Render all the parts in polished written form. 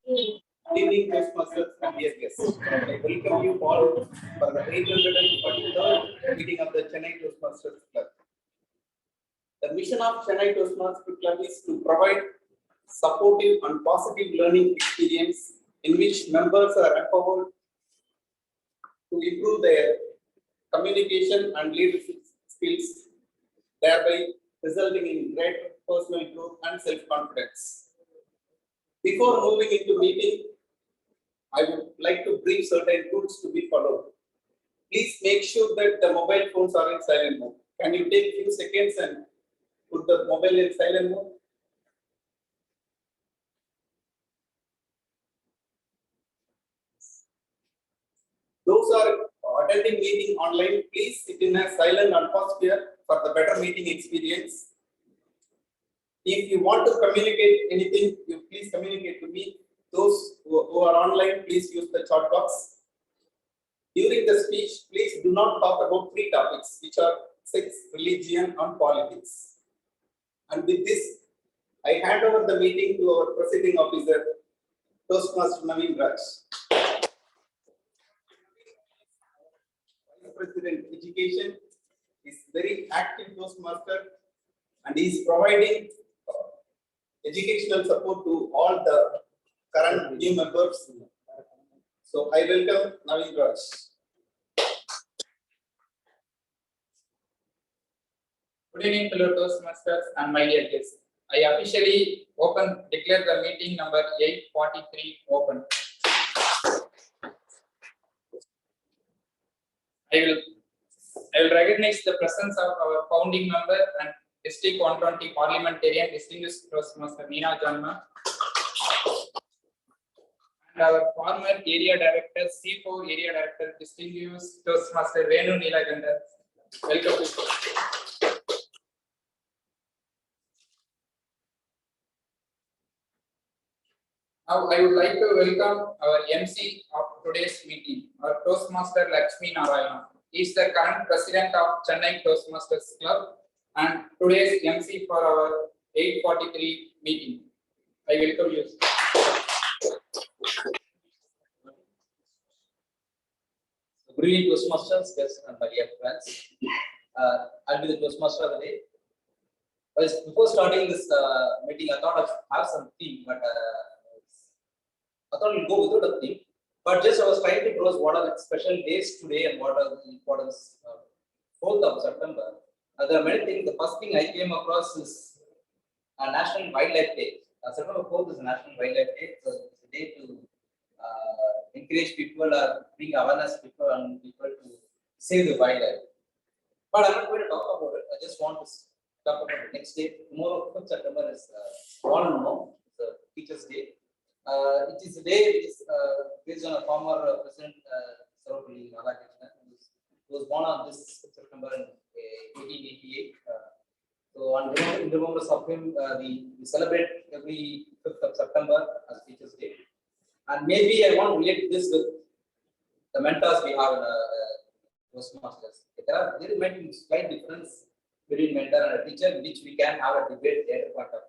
Good evening, Toastmasters and dear guests. I welcome you all for the 843rd meeting of the Chennai Toastmasters Club. The mission of Chennai Toastmasters Club is to provide supportive and positive learning experience in which members are empowered to improve their communication and leadership skills, thereby resulting in great personal growth and self-confidence. Before moving into meeting, I would like to brief certain rules to be followed. Please make sure that the mobile phones are in silent mode. Can you take few seconds and put the mobile in silent mode? Those are attending meeting online, please sit in a silent atmosphere for the better meeting experience. If you want to communicate anything, you please communicate to me. Those who are online, please use the chat box. During the speech, please do not talk about three topics, which are sex, religion, and politics. And with this, I hand over the meeting to our presiding officer, Toastmaster Naveen Raj. Vice President Education is very active Toastmaster and is providing educational support to all the current new members. So I welcome Naveen Raj. Good evening, fellow Toastmasters and my dear guests. I officially declare the meeting number 843 open. I will recognize the presence of our founding member and District 120 Parliamentarian Distinguished Toastmaster Meena Janma, and our former Area Director, C4 Area Director, Distinguished Toastmaster Venu Nilagandar. Welcome. Now, I would like to welcome our MC of today's meeting, our Toastmaster Lakshminarayana. He is the current president of Chennai Toastmasters Club and today's MC for our 843 meeting. I welcome you. Good evening, Toastmasters, guests, and my dear friends. I'll be the Toastmaster of the day. Before starting this meeting, I thought I should have some theme, but I thought we'll go without a theme. But just I was trying to browse what are the special days today and what is 4th of September. There are many things. The first thing I came across is National Wildlife Day. September 4th is National Wildlife Day. So it's a day to encourage people or bring awareness to people and people to save the wildlife. But I'm not going to talk about it. I just want to talk about the next day. Tomorrow, 5th September is all know, the Teachers' Day. It is a day which is based on a former President Sarvapalli Radhakrishnan, who was born on this September in 1888. So, in remembrance of him, we celebrate every 5th of September as Teachers' Day. And maybe I want to relate this with the mentors we have in Toastmasters. There might be slight difference between mentor and a teacher, which we can have a debate later part of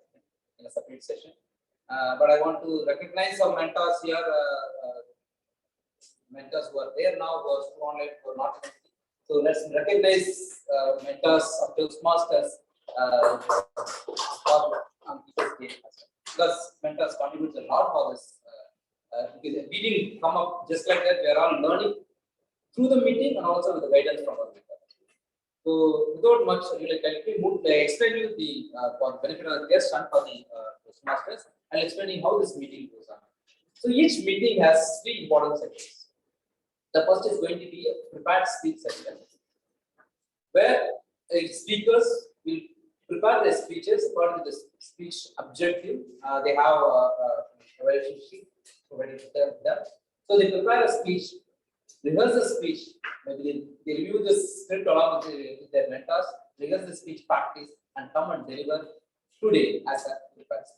in a separate session. But I want to recognize our mentors here, mentors who are there now, who are still online, who are not. So let's recognize mentors of Toastmasters on Teachers' Day. Because mentors contribute a lot for this. Because we didn't come up just like that. We are all learning through the meeting and also with the guidance from our mentor. So without much let me explain you the for the benefit of the guests and for the Toastmasters, and explaining how this meeting goes on. So each meeting has 3 important sections. The first is going to be a prepared speech section, where speakers will prepare their speeches according to the speech objective. They have a evaluation sheet provided to them. So they prepare a speech, rehearse the speech, maybe they review the script along with their mentors, rehearse the speech practice, and come and deliver today as a prepared speech.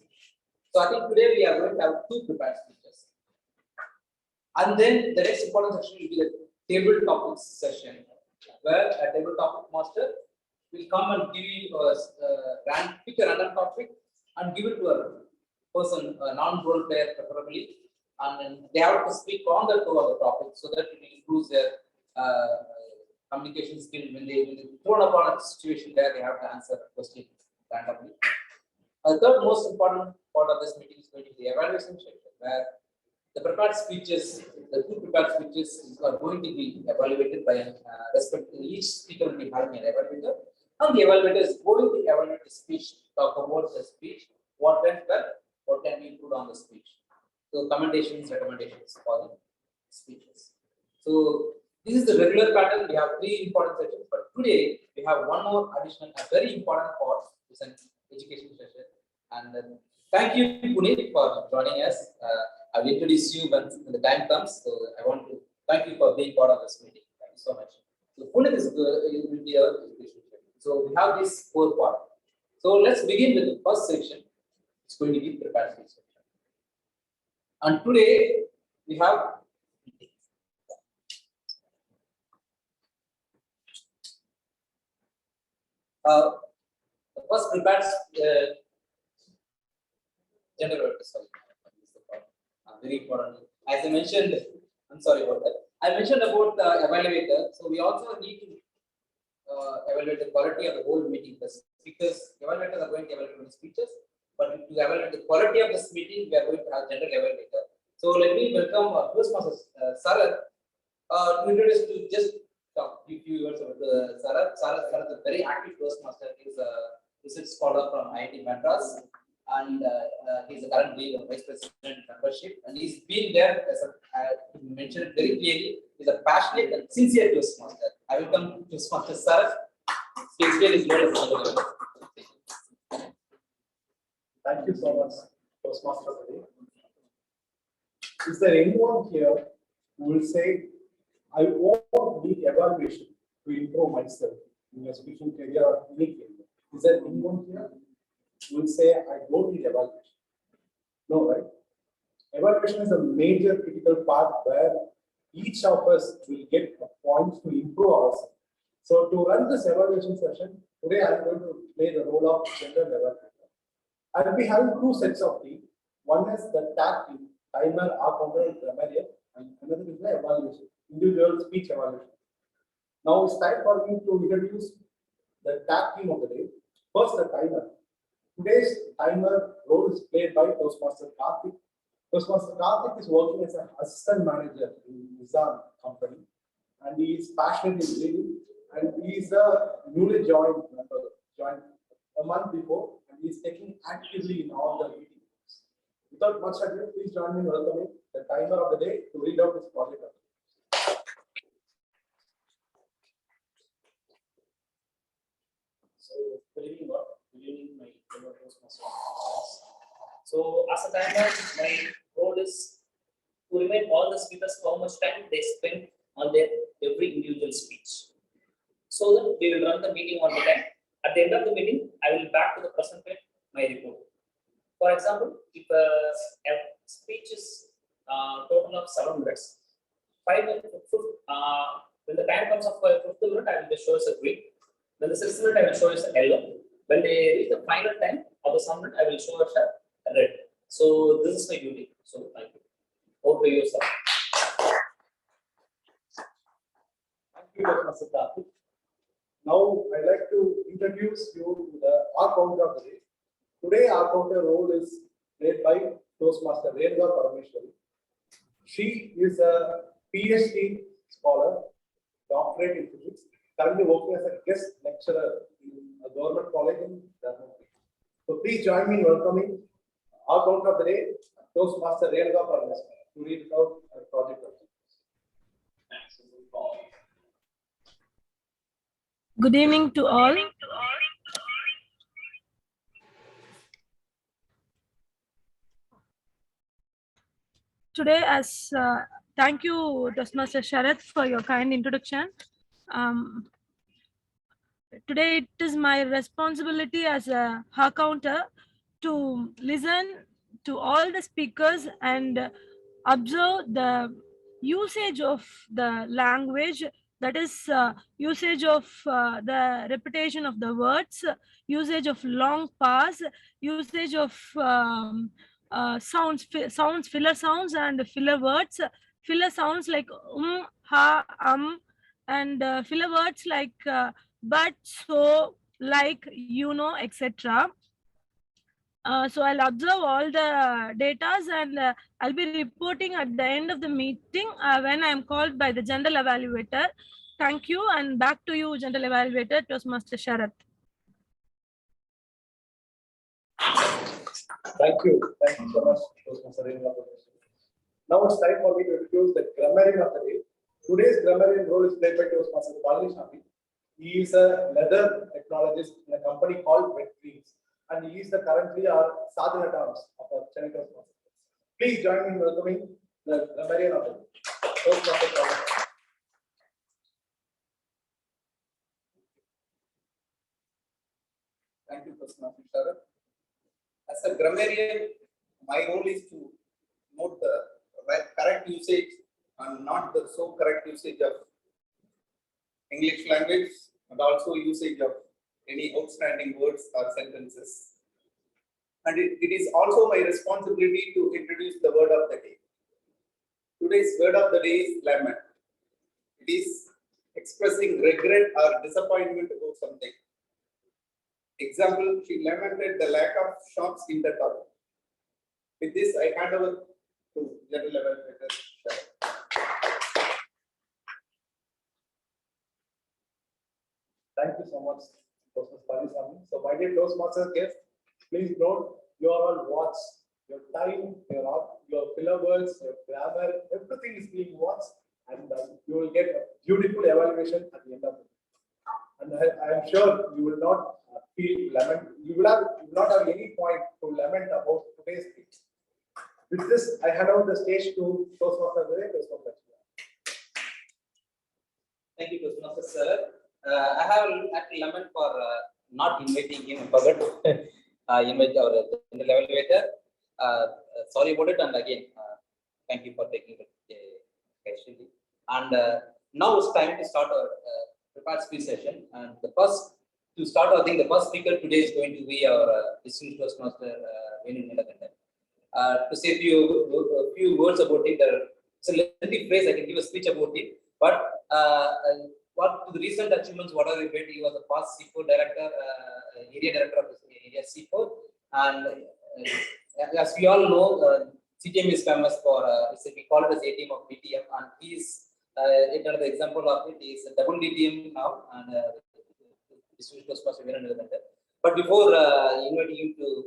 So I think today we are going to have 2 prepared speeches. And then the next important section will be the table topics session, where a table topic master will come and give you pick a random topic and give it to a person, a non-role player preferably, and then they have to speak on the two other topics so that it improves their communication skill when they thrown upon a situation where they have to answer a question randomly. The third most important part of this meeting is going to be the evaluation section, where the prepared speeches, the two prepared speeches are going to be evaluated by each speaker will be having an evaluator, and the evaluator is going to evaluate the speech, talk about the speech, what went well, what can be improved on the speech. So commendations, recommendations for the speeches. So this is the regular pattern. We have three important sessions, but today we have one more additional, a very important part, is an education session. And thank you, Puneet, for joining us. I will introduce you when the time comes. So I want to thank you for being part of this meeting. Thank you so much. So Puneet will be our education session. So we have this four part. So let's begin with the first section. It's going to be prepared speech section. And today we have the first prepared general. Sorry, very important. As I mentioned, I'm sorry about that. I mentioned about the evaluator. So we also need to evaluate the quality of the whole meeting. The speakers, evaluators are going to evaluate the speeches, but to evaluate the quality of this meeting, we are going to have general evaluator. So let me welcome Toastmasters Sarath to introduce to just talk a few words about Sarath. Sarath is a very active Toastmaster. He's a research scholar from IIT Madras, and he's a currently vice president membership, and he's been there as mentioned very clearly. He's a passionate and sincere Toastmaster. I welcome Toastmaster Sarath. Shakespeare is known as Thank you so much, Toastmaster today. Is there anyone here who will say, I won't need evaluation to improve myself in a speaking career or any career? Is there anyone here who will say, I don't need evaluation? No, right? Evaluation is a major critical part where each of us will get a point to improve ourselves. So to run this evaluation session, today I'm going to play the role of general evaluator. I'll be having two sets of team. One is the tag team, timer, R-counter, grammarian, and another is the evaluation, individual speech evaluation. Now it's time for me to introduce the tag team of the day. First, the timer. Today's timer role is played by Toastmaster Karthik. Toastmaster Karthik is working as an assistant manager in Nizam company, and he is passionate in leading, and he is a newly joined member, joined a month before, and he is taking actively in all the meetings. Without much ado, please join me in welcoming the timer of the day to read out this project. So, good evening, all. Good evening, my fellow Toastmasters. So, as a timer, my role is to remind all the speakers how much time they spend on their every individual speech, so that we will run the meeting on the time. At the end of the meeting, I will back to the presenter my report. For example, if a speech is total of 7 minutes, 5 minutes, when the time comes of 5th minute, I will just show as a green. When the 6th minute, I will show as a yellow. When they reach the final time of the 7 minute, I will show as a red. So this is my duty. So thank you. Over to you, sir. Thank you, Toastmaster Karthik. Now I'd like to introduce you to the R-counter of the day. Today, R-counter role is played by Toastmaster Renuka Parameshwari. She is a PhD scholar, doctorate in physics, currently working as a guest lecturer in a government college in Dharmapuri. So please join me in welcoming R-counter of the day, Toastmaster Renuka Parameshwari, to read out our project. Good evening to all. Today, thank you, Toastmaster Sharath, for your kind introduction. Today, it is my responsibility as a counter to listen to all the speakers and observe the usage of the language, that is usage of the repetition of the words, usage of long pause, usage of sounds, filler sounds and filler words. Filler sounds like ha, and filler words like but, so, like, etc. So I'll observe all the datas, and I'll be reporting at the end of the meeting when I'm called by the general evaluator. Thank you, and back to you, general evaluator, Toastmaster Sharath. Thank you. Thank you so much, Toastmaster. Now it's time for me to introduce the grammarian of the day. Today's grammarian role is played by Toastmaster Palani. He is a leather technologist in a company called Wet Dreams, and he is currently our Sergeant at Arms of our Chennai Toastmasters. Please join me in welcoming the grammarian of the day, Toastmaster Palani. Thank you, Toastmaster Sharath. As a grammarian, my role is to note the correct usage and not the so correct usage of English language, and also usage of any outstanding words or sentences. And it is also my responsibility to introduce the word of the day. Today's word of the day is lament. It is expressing regret or disappointment about something. Example, she lamented the lack of shops in the town. With this, I hand over to General Evaluator Sharath. Thank you so much, Toastmaster Palani. So, my dear Toastmasters guests, please note you are all watched. Your time, your filler words, your grammar, everything is being watched, and you will get a beautiful evaluation at the end of it. And I am sure you will not feel lament. You will not have any point to lament about today's speech. With this, I hand over the stage to Toastmaster Toastmaster. Thank you, Toastmaster sir. I have actually lament for not inviting him, forgot invite our general evaluator. Sorry about it, and again, thank you for taking it patiently. And now it's time to start our prepared speech session. And the first to start, I think the first speaker today is going to be our distinguished Toastmaster Venu Nilakandan. To say a few words about it, it's a lengthy phrase. I can give a speech about it, but what to the recent achievements, what are we made? He was a past C4 director, area director of area C4, and as we all know, CTM is famous for we call it as A team of DTM, and he is another example of it. He is a double DTM now, and distinguished Toastmaster Venu Nilakandan. But before inviting him to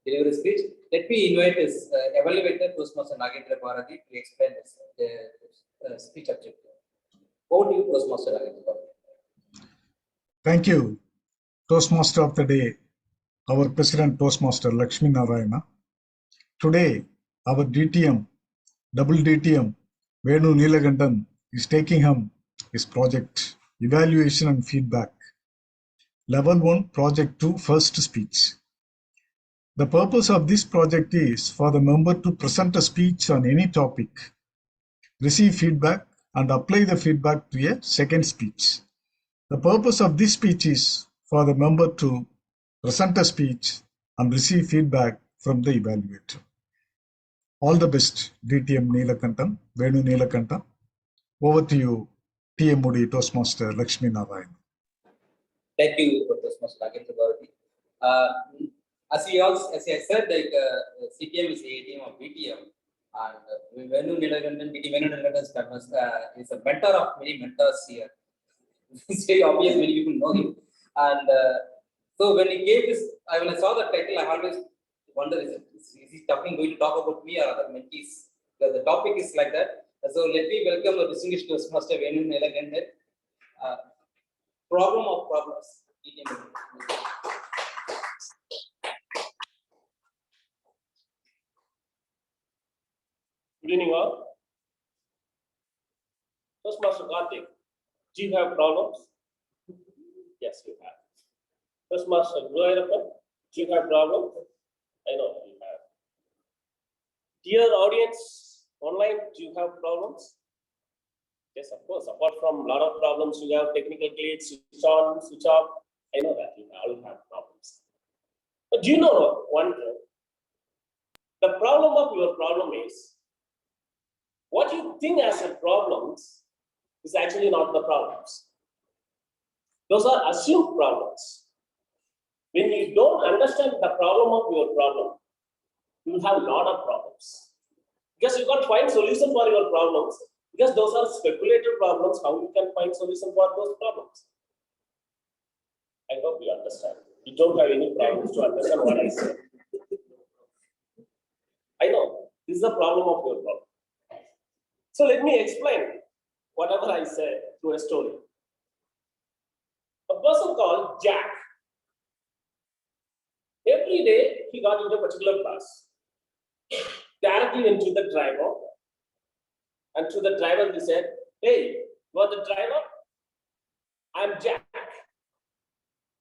deliver his speech, let me invite his evaluator, Toastmaster Nagendra Bharati, to explain his speech objective. Over to you, Toastmaster Nagendra Bharati. Thank you, Toastmaster of the Day, our President Toastmaster Lakshminarayana. Today, our DTM, double DTM, Venu Nilakandan is taking home his project, Evaluation and Feedback. Level 1, Project 2, First Speech. The purpose of this project is for the member to present a speech on any topic, receive feedback, and apply the feedback to a second speech. The purpose of this speech is for the member to present a speech and receive feedback from the evaluator. All the best, DTM Nilakandan, Venu Nilakandan. Over to you, TMOD Toastmaster Lakshminarayana. Thank you, Toastmaster Nagendra Bharati. As I said, like CTM is a team of BTM, and Venu Nilakandan, BTM Venu Nilakandan is a mentor of many mentors here. It's very obvious, many people know him. And so when he gave this, when I saw the title, I always wonder, is he going to talk about me or other mentees? The topic is like that. So let me welcome the distinguished Toastmaster Venu Nilakandan. Problem of problems. Good evening, all. Toastmaster Karthik, do you have problems? Yes, you have. Toastmaster Gurayappa, do you have problems? I know you have. Dear audience online, do you have problems? Yes, of course. Apart from a lot of problems, you have technical glitch, switch on, switch off. I know that you all have problems. But do you know one thing? The problem of your problem is what you think as a problems is actually not the problems. Those are assumed problems. When you don't understand the problem of your problem, you will have a lot of problems. Because you can't find solution for your problems, because those are speculative problems, how you can find solution for those problems. I hope you understand. You don't have any problems to understand what I said. I know, this is the problem of your problem. So let me explain whatever I said through a story. A person called Jack. Every day he got into a particular bus. Directly went to the driver. And to the driver he said, "Hey, you are the driver? I'm Jack.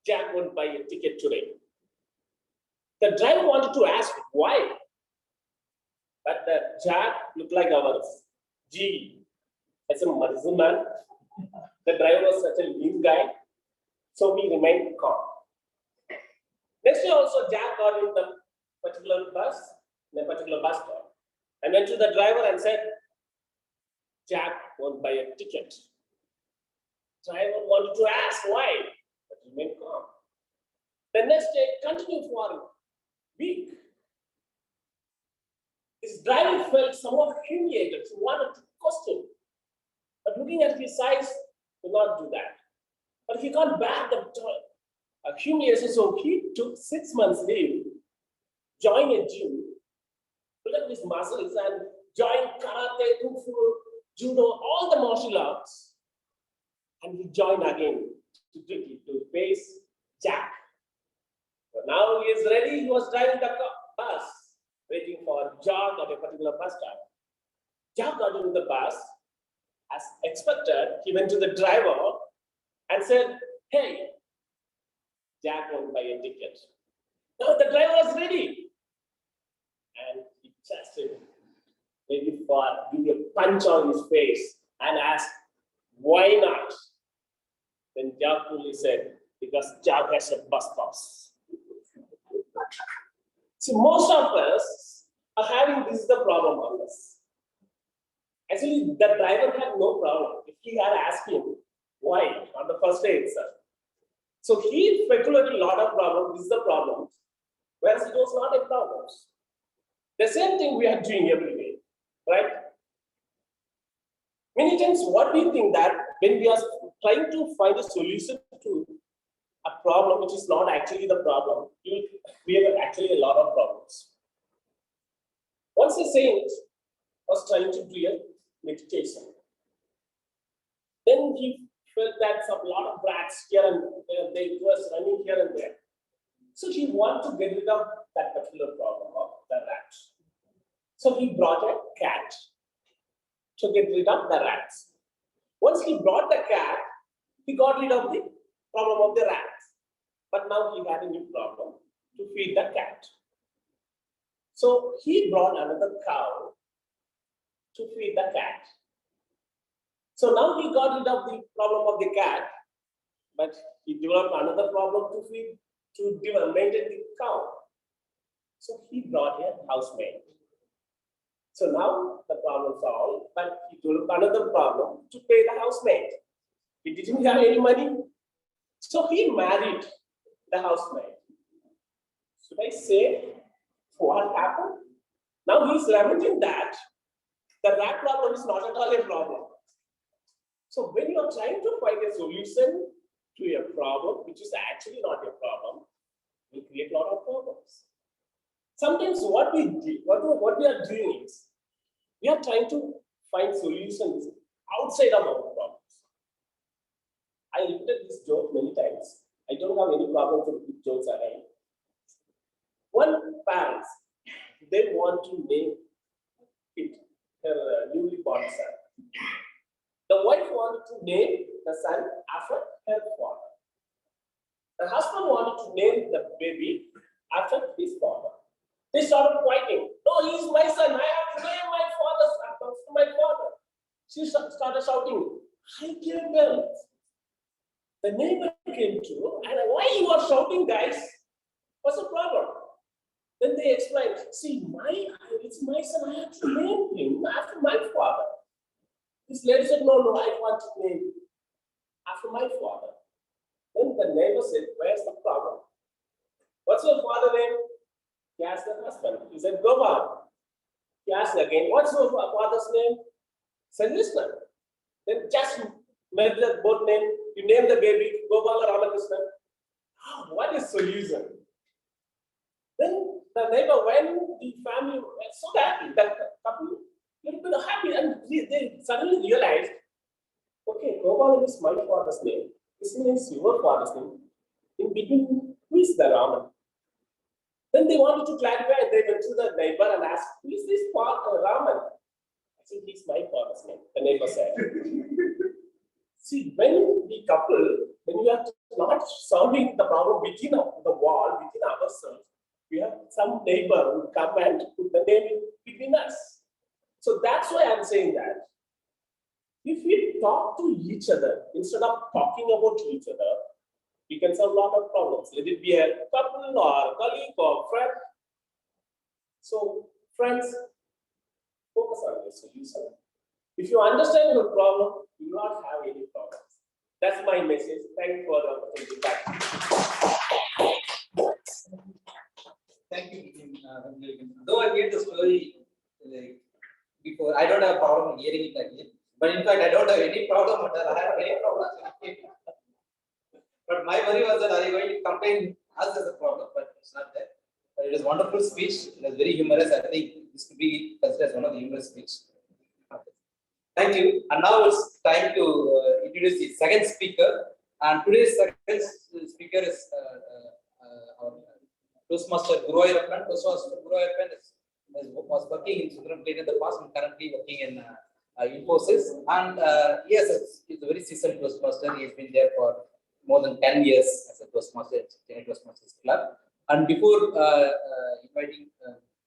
Jack won't buy a ticket today." The driver wanted to ask why. But the Jack looked like our G as a muscle man. The driver was such a lean guy, so he remained calm. Next day also, Jack got in the particular bus, in a particular bus stop, and went to the driver and said, "Jack won't buy a ticket." Driver wanted to ask why, but remained calm. The next day, continued for a week. His driver felt somewhat humiliated. He wanted to question. But looking at his size, he could not do that. But he can't bear the humiliation, so he took 6 months leave, joined a gym, built up his muscles, and joined karate, kung fu, judo, all the martial arts. And he joined again to face Jack. So now he is ready. He was driving the bus, waiting for Jack at a particular bus stop. Jack got into the bus. As expected, he went to the driver and said, "Hey, Jack won't buy a ticket." Now the driver was ready. And he just ready for give a punch on his face and asked, "Why not?" Then Jack only said, "Because Jack has a bus pass." See, most of us are having this is the problem on us. Actually, the driver had no problem if he had asked him why on the first day itself. So he speculated a lot of problems. This is the problem, whereas it was not a problem. The same thing we are doing every day, right? Many times, what we think that when we are trying to find a solution to a problem which is not actually the problem, you will create actually a lot of problems. Once a saint was trying to do a meditation. Then he felt that a lot of rats here and there, they was running here and there. So he wanted to get rid of that particular problem of the rat. So he brought a cat to get rid of the rats. Once he brought the cat, he got rid of the problem of the rats. But now he had a new problem to feed the cat. So he brought another cow to feed the cat. So now he got rid of the problem of the cat, but he developed another problem to maintain the cow. So he brought a housemaid. So now the problem solved, but he developed another problem to pay the housemaid. He didn't have any money, so he married the housemaid. Should I say what happened? Now he's lamenting that the rat problem is not at all a problem. So when you are trying to find a solution to a problem, which is actually not a problem, we create a lot of problems. Sometimes what we are doing is, we are trying to find solutions outside of our problems. I repeated this joke many times. I don't have any problem to repeat jokes again. One parents, they want to name it her newly born son. The wife wanted to name the son after her father. The husband wanted to name the baby after his father. They started fighting. "No, he's my son. I have to name my father's son after my father." She started shouting, "I gave birth." The neighbor came to, and "Why you are shouting, guys? What's the problem?" Then they explained, "See, my it's my son, I have to name him after my father. This lady said, no, no, I want to name after my father. Then the neighbor said, where's the problem? What's your father's name? He asked the husband. He said, Gopal. He asked again, what's your father's name? Said, Krishna. Then just merge the both name. You name the baby Gopal or Ramakrishna. What is solution? Then the neighbor, when the family was so happy, that couple little bit happy, and they suddenly realized, okay, Gopal is my father's name. This is your father's name. In between, who is the Raman? Then they wanted to clarify, and they went to the neighbor and asked, who is this Raman? I said, he's my father's name, the neighbor said. See, when the couple, when we are not solving the problem within the wall, within ourselves, we have some neighbor who come and put the name in between us. So that's why I'm saying that. If we talk to each other, instead of talking about each other, we can solve a lot of problems. Let it be a couple or colleague or friend. So, friends, focus on your solution. If you understand your problem, you will not have any problems. That's my message. Thank you for the opportunity. Thank you. Though I heard the story like before, I don't have a problem hearing it again. But in fact, I don't have any problem at all. I have any problems. But my worry was that are you going to complain us as a problem? But it's not that. But it is wonderful speech. It was very humorous. I think this could be considered as one of the humorous speech. Thank you. And now it's time to introduce the second speaker. And today's second speaker is our Toastmaster Guru Ayappan. Toastmaster Guru Ayappan was working in Sudaram in the past and currently working in Infosys. And yes, he's a very seasoned Toastmaster. He has been there for more than 10 years as a Toastmaster at Chennai Toastmasters Club. And before inviting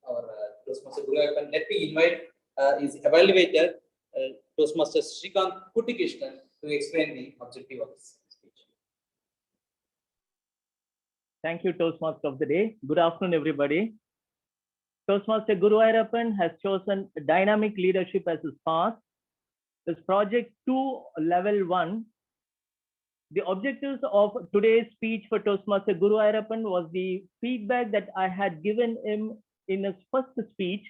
our Toastmaster Guru Ayappan, let me invite his evaluator, Toastmaster Srikant Kuttikrishnan, to explain the objective of this speech. Thank you, Toastmaster of the Day. Good afternoon, everybody. Toastmaster Guru Ayappan has chosen dynamic leadership as his path. This project 2 level 1. The objectives of today's speech for Toastmaster Guru Ayappan was the feedback that I had given him in his first speech,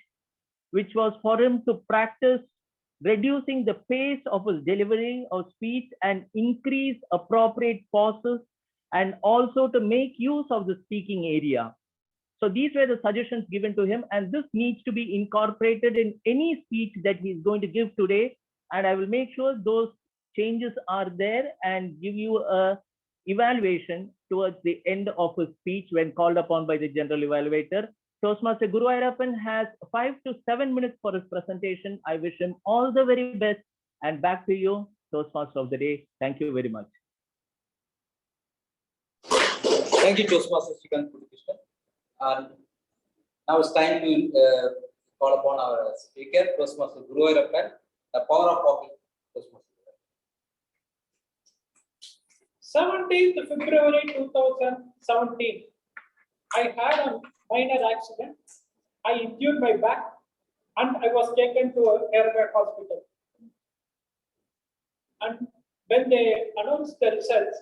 which was for him to practice reducing the pace of his delivery of speech and increase appropriate pauses, and also to make use of the speaking area. So these were the suggestions given to him, and this needs to be incorporated in any speech that he's going to give today. And I will make sure those changes are there and give you a evaluation towards the end of his speech when called upon by the general evaluator. Toastmaster Guru Ayappan has 5 to 7 minutes for his presentation. I wish him all the very best, and back to you, Toastmaster of the Day. Thank you very much. Thank you, Toastmaster Srikant Kuttikrishnan. Now it's time to call upon our speaker, Toastmaster Guru Ayappan, the power of talking. Toastmaster. 17th February 2017, I had a minor accident. I injured my back and I was taken to a airway hospital. And when they announced the results,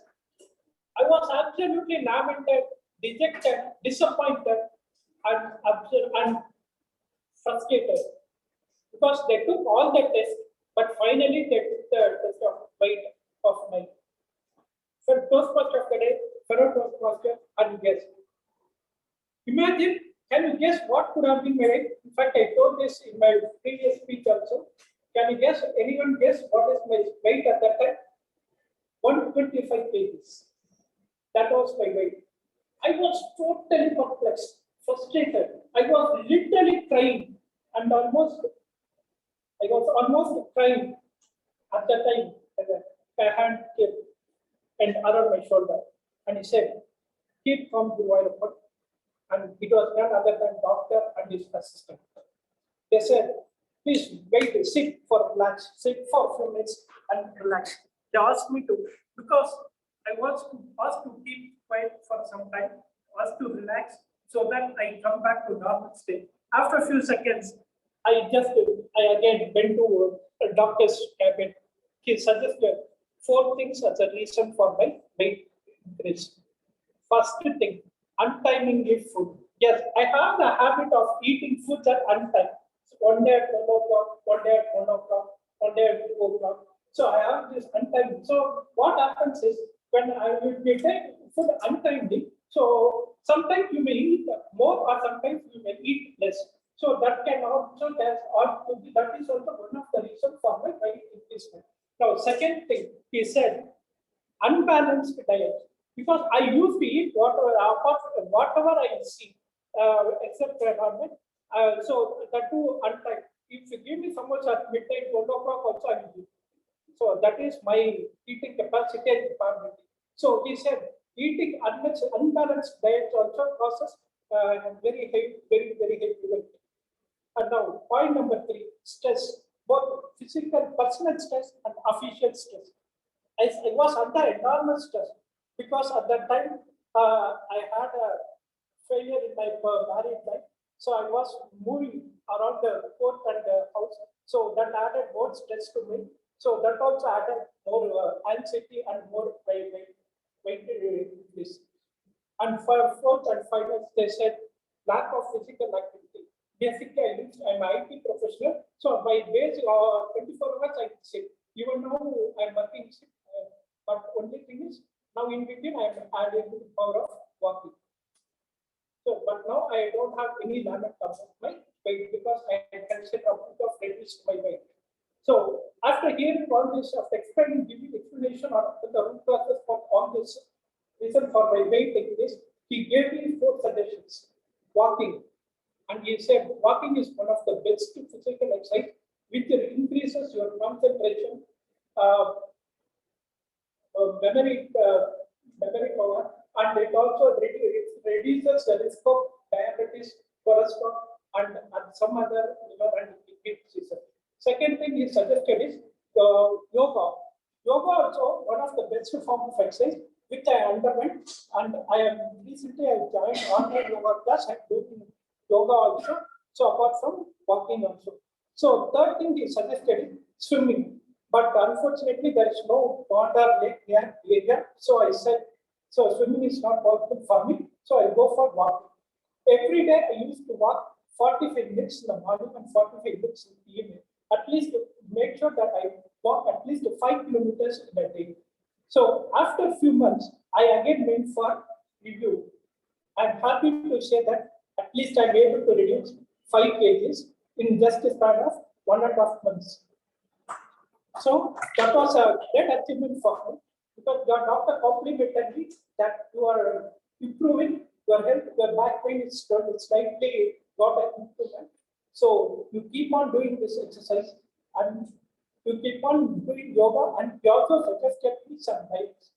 I was absolutely lamented, dejected, disappointed, and frustrated because they took all the tests, but finally they took the test of weight of my Toastmaster of the Day, fellow Toastmaster, and guest. Imagine, can you guess what could have been my weight? In fact, I told this in my previous speech also. Can you guess, anyone guess what is my weight at that time? 125 kgs. That was my weight. I was totally perplexed, frustrated. I was literally crying and I was almost crying at that time. A hand came and around my shoulder, and he said, "Keep calm, Guru Ayappan." And it was none other than doctor and his assistant. They said, "Please wait, sit for relax, sit for a few minutes and relax." They asked me to, because I was asked to keep quiet for some time, asked to relax so that I come back to normal state. After a few seconds, I again went to a doctor's cabin. He suggested 4 things as a reason for my weight increase. First thing, untimely food. Yes, I have the habit of eating foods at untime. One day at 12 o'clock, one day at 1 o'clock, one day at 2 o'clock. So I have this untimely. So what happens is when I will be taking food untimely, so sometimes you may eat more or sometimes you may eat less. So that can also that is also one of the reasons for my weight increasement. Now, second thing, he said unbalanced diet, because I used to eat whatever I see, except environment. So that too untimed. If you give me samosa at midnight, 1 o'clock also I will eat. So that is my eating capacity and capability. So he said eating unbalanced diet also causes very heavy weight. And now point number 3, stress, both physical, personal stress and official stress. I was under enormous stress because at that time I had a failure in my married life. So I was moving around the court and the house. So that added more stress to me. So that also added more anxiety and more weight increase. And for fourth and final, they said lack of physical activity. Basically, I'm an IT professional. So my base 24 hours I sit. Even now I'm working shift, but only thing is now in between I'm adding the power of walking. So, but now I don't have any limit of my weight because I can set a bit of reduced my weight. So after hearing all this, after giving explanation or the root causes for all this reason for my weight increase, he gave me 4 suggestions. Walking, and he said walking is one of the best physical exercise which increases your concentration, memory power, and it also reduces the risk of diabetes, cholesterol, and some other liver and kidney diseases. Second thing he suggested is yoga. Yoga also one of the best form of exercise which I underwent, and recently I joined online yoga class and doing yoga also. So apart from walking also. So third thing he suggested is swimming, but unfortunately there is no pond or lake near area. So I said, so swimming is not possible for me. So I go for walking. Every day I used to walk 45 minutes in the morning and 45 minutes in the evening. At least to make sure that I walk at least 5 kilometers in a day. So after a few months, I again went for review. I'm happy to say that at least I'm able to reduce 5 kgs in just a span of 1.5 months. So that was a great achievement for me because your doctor complimented me that you are improving your health, your back pain is slightly got an improvement. So you keep on doing this exercise and you keep on doing yoga, and you also suggested me some diets.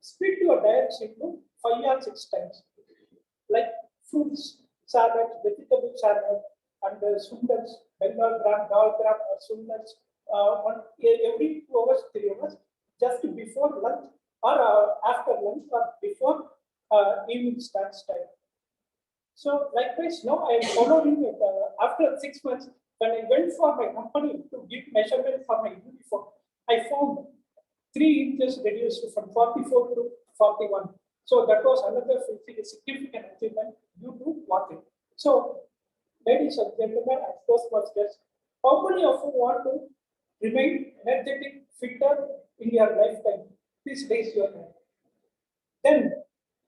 Split your diets into 5 or 6 times, like fruits, salad, vegetable salad, and sundals, Bengal gram, dal gram, or sundals, every 2 hours, 3 hours, just before lunch or after lunch or before evening starts time. So likewise, now I am following it. After 6 months, when I went for my company to give measurement for my uniform, I found 3 inches reduced from 44 to 41. So that was another significant achievement due to walking. So, ladies and gentlemen, as Toastmasters, how many of you want to remain energetic, fitter in your lifetime? Please raise your hand. Then,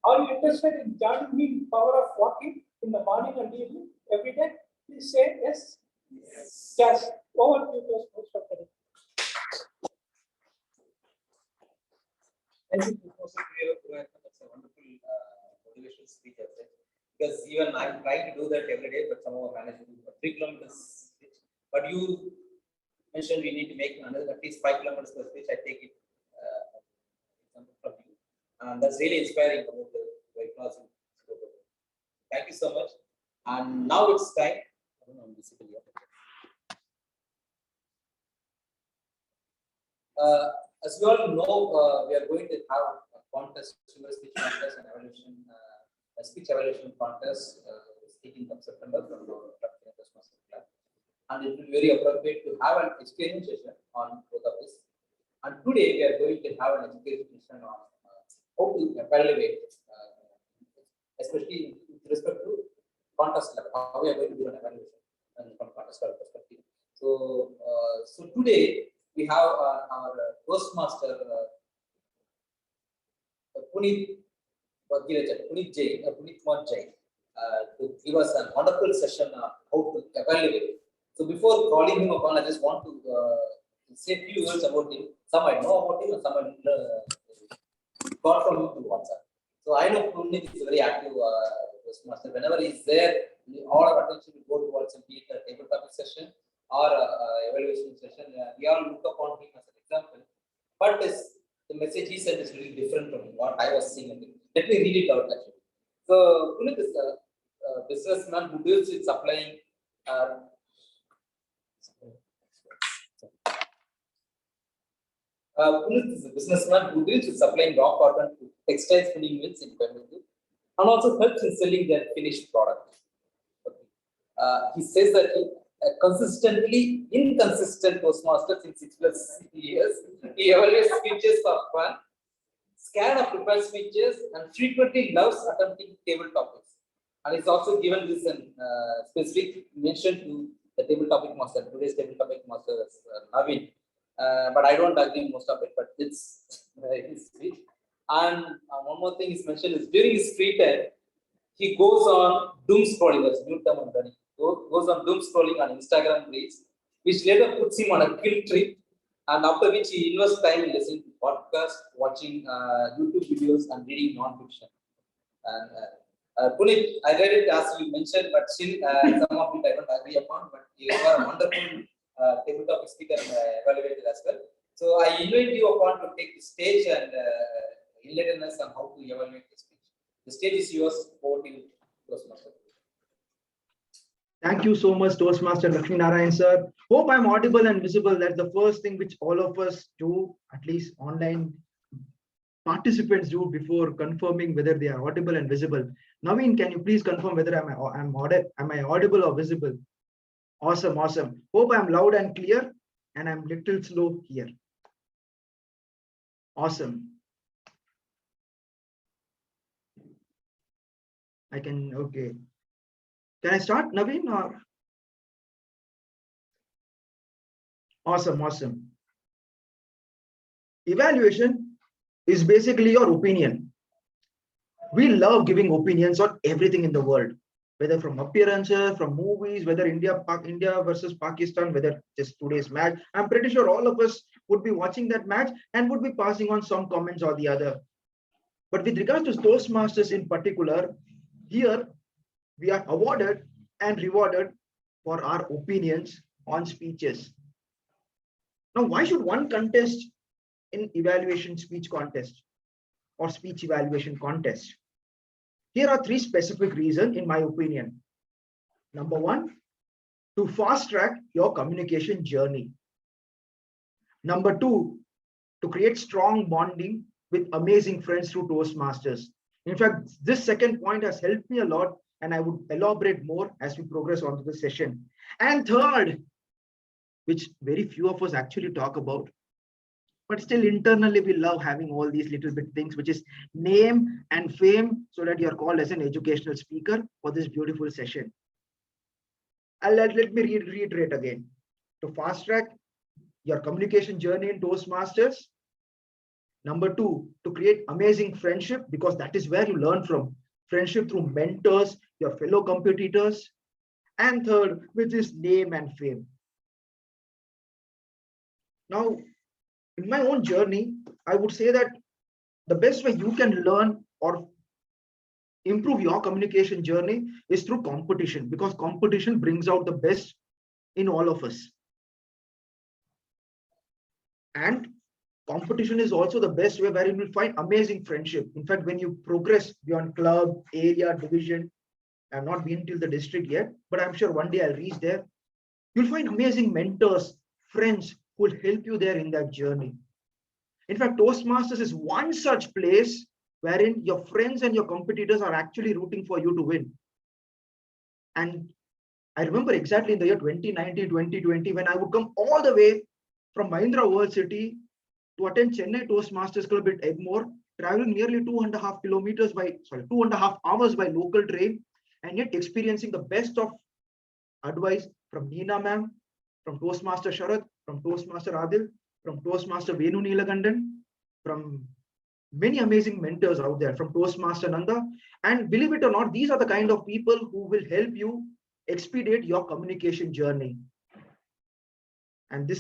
are you interested in joining me in power of walking in the morning and evening every day? Please say yes. Yes. Yes. Over to you, Toastmasters. Thank you, Professor Priya. That's a wonderful motivational speech, I said. Because even I'm trying to do that every day, but somehow I managed to do a 3 kilometers speech. But you mentioned we need to make another at least 5 kilometers per speech. I take it example from you. And that's really inspiring about the weight loss. Thank you so much. And now it's time. I don't know, I'm visible yet. As you all know, we are going to have a contest, speech contest and evaluation, a speech evaluation contest 18th of September from the Chennai Toastmasters Club. And it will be very appropriate to have an experience session on both of this. And today we are going to have an education session on how to evaluate, especially with respect to contest level, how we are going to do an evaluation and from contest level perspective. So, so today we have our Toastmaster Punit Kumar Jain to give us a wonderful session on how to evaluate. So before calling him upon, I just want to say a few words about him. Some I know about him and some I got from him through WhatsApp. So I know Punit is a very active Toastmaster. Whenever he is there, all our attention will go towards him, be it a table topic session or evaluation session. We all look upon him as an example. But the message he sent is really different from what I was seeing. Let me read it out actually. So Punit is a businessman who deals with supplying Punit is a businessman who deals with supplying raw cotton to textile spinning mills in Coimbatore and also helps in selling their finished product. Okay. He says that he consistently inconsistent Toastmaster since 6+ years. He evaluates speeches for fun, scan of prepared speeches, and frequently loves attempting table topics. And it's also given this specific mention to the table topic master. Today's table topic master is Naveen. But I don't agree most of it, but it's his speech. And one more thing is mentioned is during his free time, he goes on doom scrolling, that's new term I'm learning. Goes on doom scrolling on Instagram reels, which later puts him on a guilt trip, and after which he invests time in listening to podcasts, watching YouTube videos, and reading non-fiction. And Punit, I read it as you mentioned, but still some of it I don't agree upon, but you are a wonderful table topic speaker and evaluator as well. So I invite you upon to take the stage and enlighten us on how to evaluate the speech. The stage is yours. Over to you, Toastmaster. Thank you so much, Toastmaster Lakshminarayana sir. Hope I'm audible and visible. That's the first thing which all of us do, at least online participants do, before confirming whether they are audible and visible. Naveen, can you please confirm whether am I audible or visible? Awesome, awesome. Hope I'm loud and clear and I'm little slow here. Awesome. I can, okay. Can I start, Naveen, or? Awesome, awesome. Evaluation is basically your opinion. We love giving opinions on everything in the world, whether from appearances, from movies, whether India versus Pakistan, whether just today's match. I'm pretty sure all of us would be watching that match and would be passing on some comments or the other. But with regards to Toastmasters in particular, here we are awarded and rewarded for our opinions on speeches. Now, why should one contest in evaluation speech contest or speech evaluation contest? Here are 3 specific reasons, in my opinion. Number 1, to fast track your communication journey. Number 2, to create strong bonding with amazing friends through Toastmasters. In fact, this second point has helped me a lot, and I would elaborate more as we progress onto the session. And third, which very few of us actually talk about, but still internally we love having all these little bit things, which is name and fame, so that you're called as an educational speaker for this beautiful session. Let me reiterate again. To fast track your communication journey in Toastmasters. Number 2, to create amazing friendship, because that is where you learn from. Friendship through mentors, your fellow competitors. And third, which is name and fame. Now, in my own journey, I would say that the best way you can learn or improve your communication journey is through competition, because competition brings out the best in all of us. And competition is also the best way where you will find amazing friendship. In fact, when you progress beyond club, area, division, I've not been till the district yet, but I'm sure one day I'll reach there. You'll find amazing mentors, friends who will help you there in that journey. In fact, Toastmasters is one such place wherein your friends and your competitors are actually rooting for you to win. And I remember exactly in the year 2019, 2020, when I would come all the way from Mahindra World City to attend Chennai Toastmasters Club at Egmore, traveling nearly 2.5 hours by local train, and yet experiencing the best of advice from Neena ma'am, from Toastmaster Sharath, from Toastmaster Adil, from Toastmaster Venu Neelagandan, from many amazing mentors out there, from Toastmaster Nanda. And believe it or not, these are the kind of people who will help you expedite your communication journey. And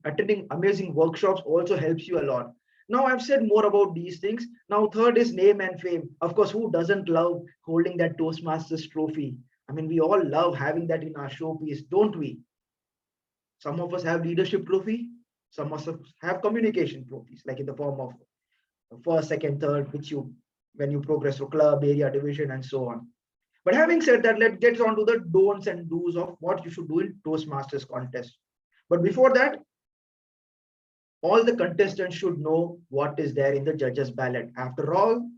attending amazing workshops also helps you a lot. Now I've said more about these things. Now third is name and fame. Of course, who doesn't love holding that Toastmasters trophy? I mean, we all love having that in our showpiece, don't we? Some of us have leadership trophy, some of us have communication trophies, like in the form of first, second, third, which you, when you progress to club, area, division, and so on. But having said that, let's get on to the don'ts and do's of what you should do in Toastmasters contest. But before that, all the contestants should know what is there in the judges' ballot. After all,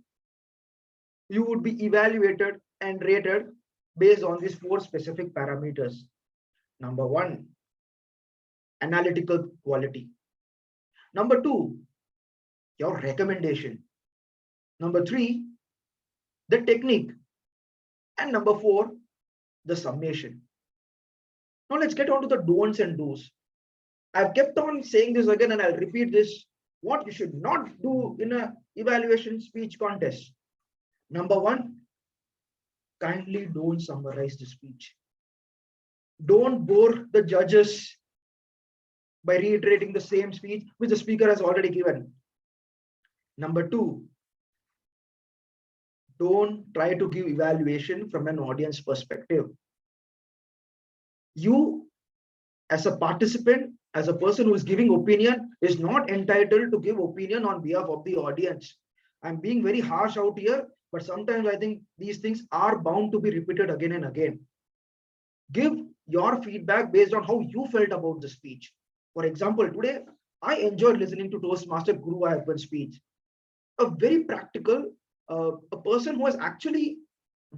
you would be evaluated and rated based on these 4 specific parameters. Number 1, analytical quality. Number 2, your recommendation. Number 3, the technique. And number 4, the summation. Now let's get on to the don'ts and do's. I've kept on saying this again and I'll repeat this. What you should not do in an evaluation speech contest. Number 1, kindly don't summarize the speech. Don't bore the judges by reiterating the same speech which the speaker has already given. Number 2, don't try to give evaluation from an audience perspective. You, as a participant, as a person who is giving opinion, is not entitled to give opinion on behalf of the audience. I'm being very harsh out here, but sometimes I think these things are bound to be repeated again and again. Give your feedback based on how you felt about the speech. For example, today, I enjoyed listening to Toastmaster Guru Ayappan's speech. A very practical, a person who has actually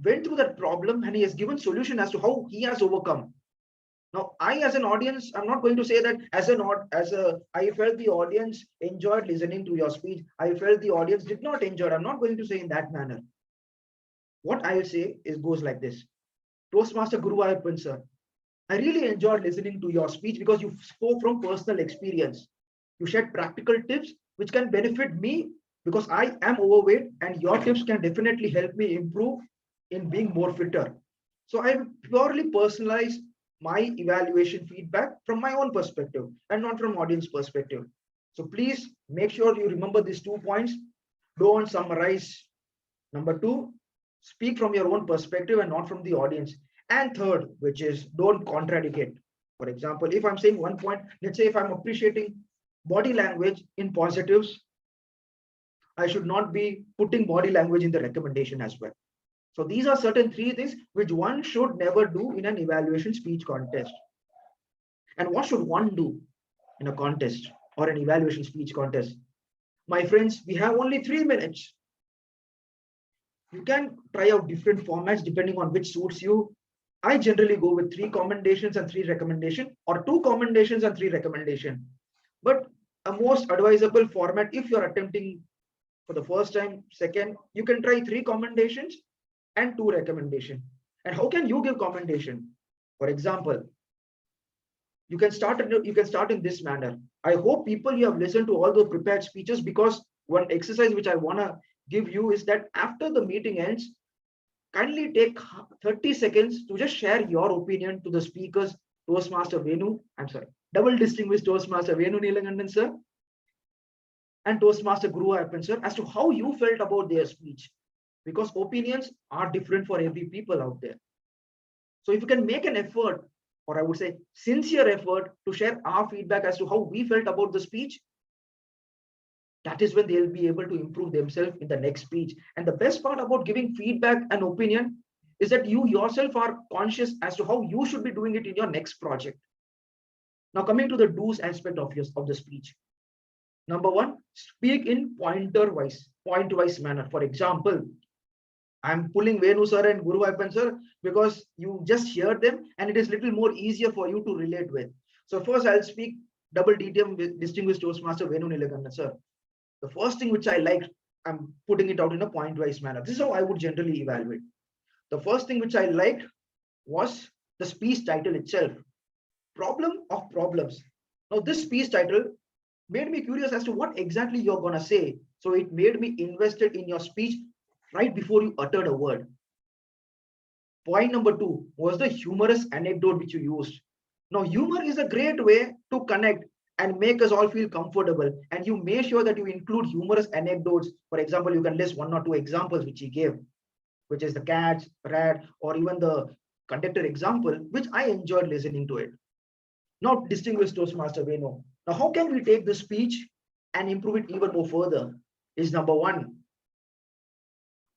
went through that problem and he has given solution as to how he has overcome. Now, I as an audience, I'm not going to say that I felt the audience enjoyed listening to your speech. I felt the audience did not enjoy. I'm not going to say in that manner. What I'll say goes like this. Toastmaster Guru Ayappan sir, I really enjoyed listening to your speech because you spoke from personal experience. You shared practical tips which can benefit me because I am overweight, and your tips can definitely help me improve in being more fitter. So I purely personalize my evaluation feedback from my own perspective and not from audience perspective. So please make sure you remember these 2 points. Don't summarize. Number 2, speak from your own perspective and not from the audience. And third, which is don't contradict. For example, if I'm saying one point, let's say if I'm appreciating body language in positives, I should not be putting body language in the recommendation as well. So these are certain 3 things which one should never do in an evaluation speech contest. And what should one do in a contest or an evaluation speech contest? My friends, we have only 3 minutes. You can try out different formats depending on which suits you. I generally go with 3 commendations and 3 recommendation, or 2 commendations and 3 recommendation. But a most advisable format, if you're attempting for the first time, second, you can try 3 commendations and 2 recommendation. And how can you give commendation? For example, you can start in this manner. I hope people you have listened to all the prepared speeches, because one exercise which I want to give you is that after the meeting ends, kindly take 30 seconds to just share your opinion to the speakers, Toastmaster Venu, double distinguished Toastmaster Venu Neelagandan sir and Toastmaster Guru Ayappan sir, as to how you felt about their speech, because opinions are different for every people out there. So if you can make an effort, or I would say sincere effort, to share our feedback as to how we felt about the speech, that is when they'll be able to improve themselves in the next speech. And the best part about giving feedback and opinion is that you yourself are conscious as to how you should be doing it in your next project. Now coming to the do's aspect of the speech. Number 1, speak in point-wise manner. For example, I'm pulling Venu sir and Guru Vapan sir because you just hear them and it is little more easier for you to relate with. So first I'll speak double DTM with distinguished Toastmaster Venu Nilakanna sir. The first thing which I liked, I'm putting it out in a point-wise manner. This is how I would generally evaluate. The first thing which I liked was the speech title itself, Problem of Problems. Now this speech title made me curious as to what exactly you're gonna say. So it made me invested in your speech right before you uttered a word. Point number 2 was the humorous anecdote which you used. Now humor is a great way to connect and make us all feel comfortable, and you make sure that you include humorous anecdotes. For example, you can list 1 or 2 examples which he gave, which is the cats, rat, or even the conductor example, which I enjoyed listening to it. Now, distinguished Toastmaster Venu, now how can we take this speech and improve it even more further? Is number 1,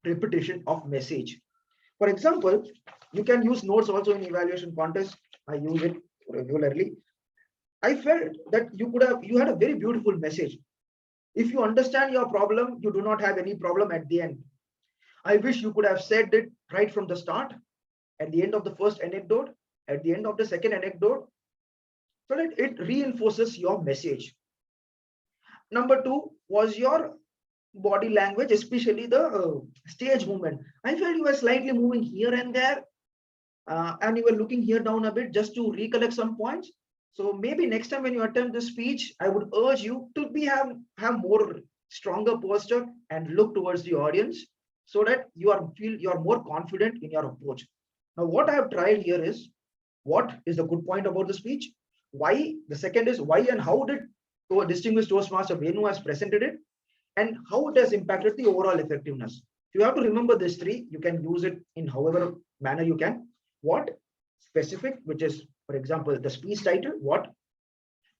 repetition of message. For example, you can use notes also in evaluation contest. I use it regularly. I felt that you had a very beautiful message. If you understand your problem, you do not have any problem at the end. I wish you could have said it right from the start, at the end of the first anecdote, at the end of the second anecdote, so that it reinforces your message. Number 2 was your body language, especially the stage movement. I felt you were slightly moving here and there, and you were looking here down a bit just to recollect some points. So maybe next time when you attempt this speech, I would urge you to have more stronger posture and look towards the audience so that you are more confident in your approach. Now, what I have tried here is what is the good point about the speech? Why? The second is why and how did distinguished Toastmaster Venu has presented it, and how it has impacted the overall effectiveness. You have to remember these 3. You can use it in however manner you can. What? Specific, which is, for example, the speech title. What?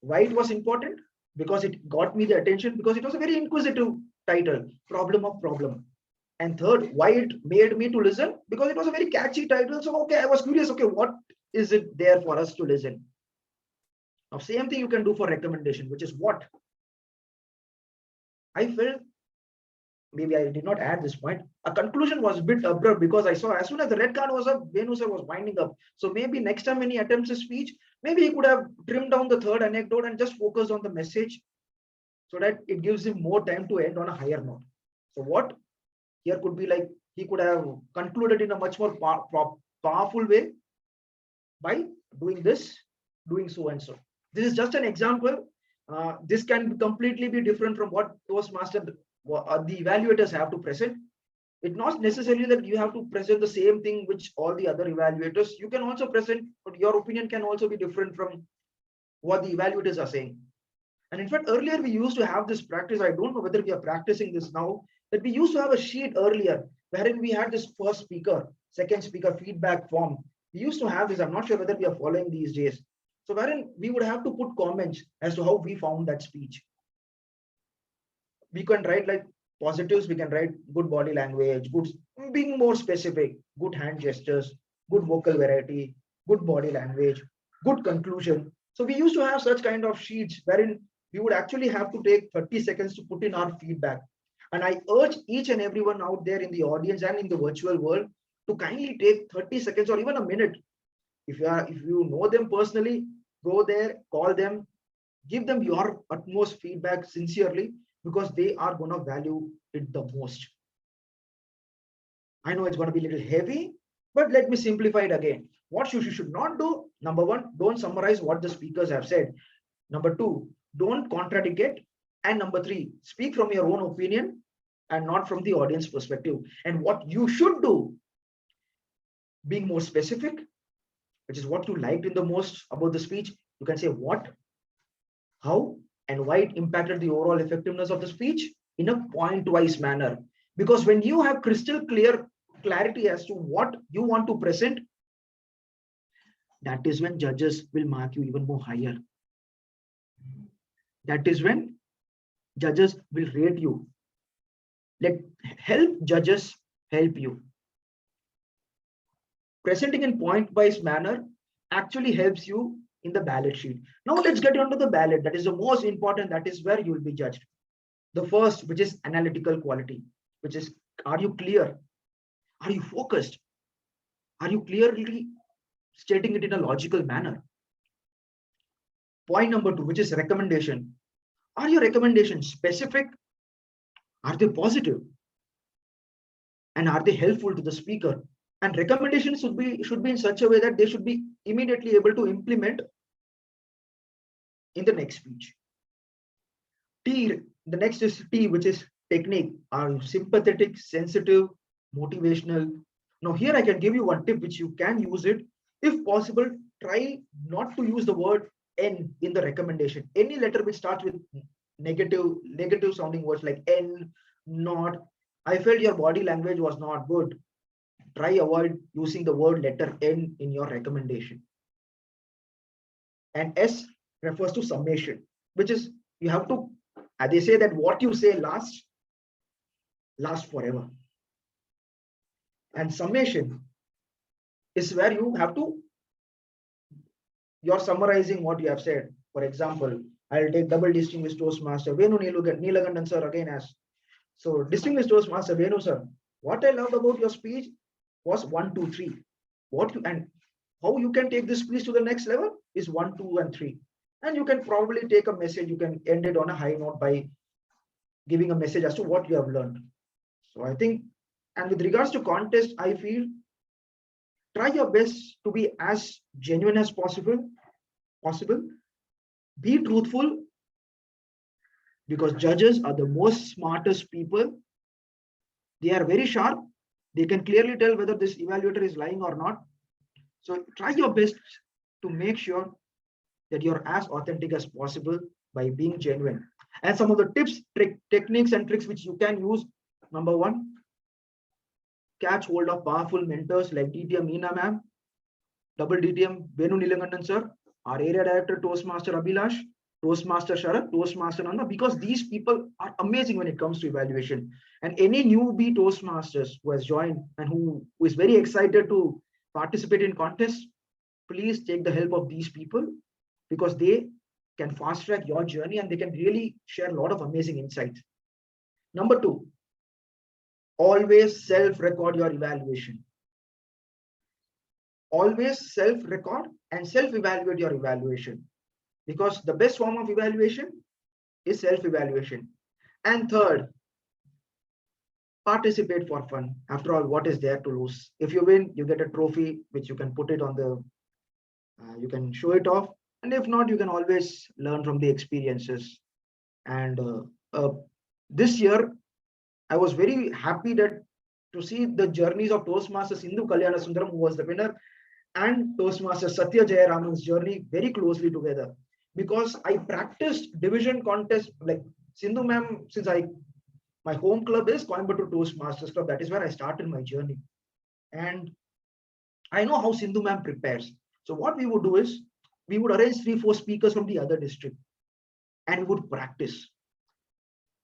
Why it was important? Because it got me the attention, because it was a very inquisitive title, Problem of Problem. And third, why it made me to listen? Because it was a very catchy title. So, okay, I was curious, okay, what is it there for us to listen? Now, same thing you can do for recommendation, which is what? I felt, maybe I did not add this point, a conclusion was a bit abrupt because I saw as soon as the red card was up, Venu sir was winding up. So maybe next time when he attempts a speech, maybe he could have trimmed down the third anecdote and just focused on the message so that it gives him more time to end on a higher note. So what here could be like, he could have concluded in a much more powerful way by doing this, doing so and so. This is just an example. This can completely be different from what Toastmaster the evaluators have to present. It's not necessarily that you have to present the same thing which all the other evaluators. You can also present, but your opinion can also be different from what the evaluators are saying. And in fact, earlier we used to have this practice. I don't know whether we are practicing this now, that we used to have a sheet earlier wherein we had this first speaker, second speaker feedback form. We used to have this. I'm not sure whether we are following these days. So wherein we would have to put comments as to how we found that speech. We can write like positives, we can write good body language, good, being more specific, good hand gestures, good vocal variety, good body language, good conclusion. So we used to have such kind of sheets wherein we would actually have to take 30 seconds to put in our feedback. And I urge each and everyone out there in the audience and in the virtual world to kindly take 30 seconds or even a minute. If you know them personally, go there, call them, give them your utmost feedback sincerely, because they are going to value it the most. I know it's going to be a little heavy, but let me simplify it again. What you should not do: number 1, don't summarize what the speakers have said. Number 2, don't contradict it. And number 3, speak from your own opinion and not from the audience perspective. And what you should do, being more specific, which is what you liked in the most about the speech, you can say what, how, and why it impacted the overall effectiveness of the speech in a point-wise manner. Because when you have crystal clear clarity as to what you want to present, that is when judges will mark you even more higher. That is when judges will rate you. Help judges help you. Presenting in point-wise manner actually helps you in the ballot sheet. Now let's get onto the ballot. That is the most important. That is where you will be judged. The first, which is analytical quality, which is, are you clear? Are you focused? Are you clearly stating it in a logical manner? Point number 2, which is recommendation. Are your recommendations specific? Are they positive? And are they helpful to the speaker? And recommendations should be in such a way that they should be immediately able to implement in the next speech. T, the next is T, which is technique. Are you sympathetic, sensitive, motivational? Now here I can give you one tip which you can use it. If possible, try not to use the word N in the recommendation. Any letter which starts with negative sounding words like N, not. I felt your body language was not good. Try avoid using the word letter N in your recommendation. And S refers to summation, which is you have to, they say that what you say lasts forever. And summation is where you have to, you're summarizing what you have said. For example, I'll take double distinguished Toastmaster Venu Neelagandan sir again as. So distinguished Toastmaster Venu sir, what I loved about your speech was 1, 2, 3. What you and how you can take this speech to the next level is 1, 2, and 3. And you can probably take a message, you can end it on a high note by giving a message as to what you have learned. So I think, and with regards to contest, I feel try your best to be as genuine as possible. Be truthful, because judges are the most smartest people. They are very sharp. They can clearly tell whether this evaluator is lying or not. So try your best to make sure that you're as authentic as possible by being genuine. And some of the tips, techniques and tricks which you can use. Number 1, catch hold of powerful mentors like DTM Meena ma'am, double DTM Venu Neelagandan sir, our area director Toastmaster Abhilash, Toastmaster Sharat, Toastmaster Nanda, because these people are amazing when it comes to evaluation. And any newbie Toastmasters who has joined and who is very excited to participate in contests, please take the help of these people, because they can fast track your journey and they can really share a lot of amazing insights. Number 2, always self-record your evaluation. Always self-record and self-evaluate your evaluation, because the best form of evaluation is self-evaluation. And third, participate for fun. After all, what is there to lose? If you win, you get a trophy which you can put it on the, you can show it off. And if not, you can always learn from the experiences. And this year, I was very happy that to see the journeys of Toastmaster Sindhu Kalyana Sundaram, who was the winner, and Toastmaster Satya Jayaraman's journey very closely together, because I practiced division contest like Sindhu ma'am, since my home club is Coimbatore Toastmasters Club. That is where I started my journey. And I know how Sindhu ma'am prepares. So what we would do is we would arrange 3, 4 speakers from the other district and we would practice.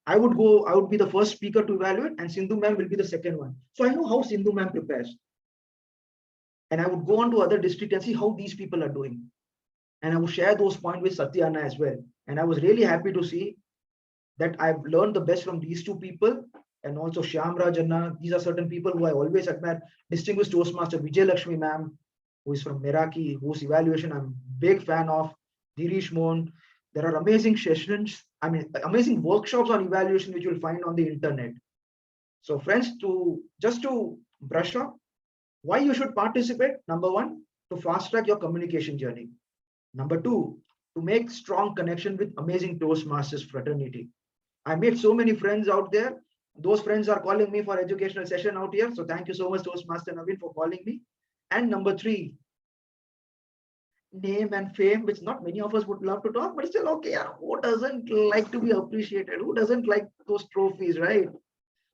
I would be the first speaker to evaluate and Sindhu ma'am will be the second one. So I know how Sindhu ma'am prepares. And I would go on to other districts and see how these people are doing. And I would share those points with Satyana as well. And I was really happy to see that I've learned the best from these 2 people. And also Shyam Rajanna. These are certain people who I always admire. Distinguished Toastmaster Vijay Lakshmi ma'am, who is from Meraki, whose evaluation I'm a big fan of. Dirish Mohan. There are amazing sessions, amazing workshops on evaluation which you'll find on the internet. So friends, just to brush up, why you should participate? Number 1, to fast track your communication journey. Number 2, to make strong connection with amazing Toastmasters fraternity. I made so many friends out there. Those friends are calling me for educational session out here. So thank you so much, Toastmaster Naveen, for calling me. And number 3, name and fame, which not many of us would love to talk, but still okay. Who doesn't like to be appreciated? Who doesn't like those trophies, right?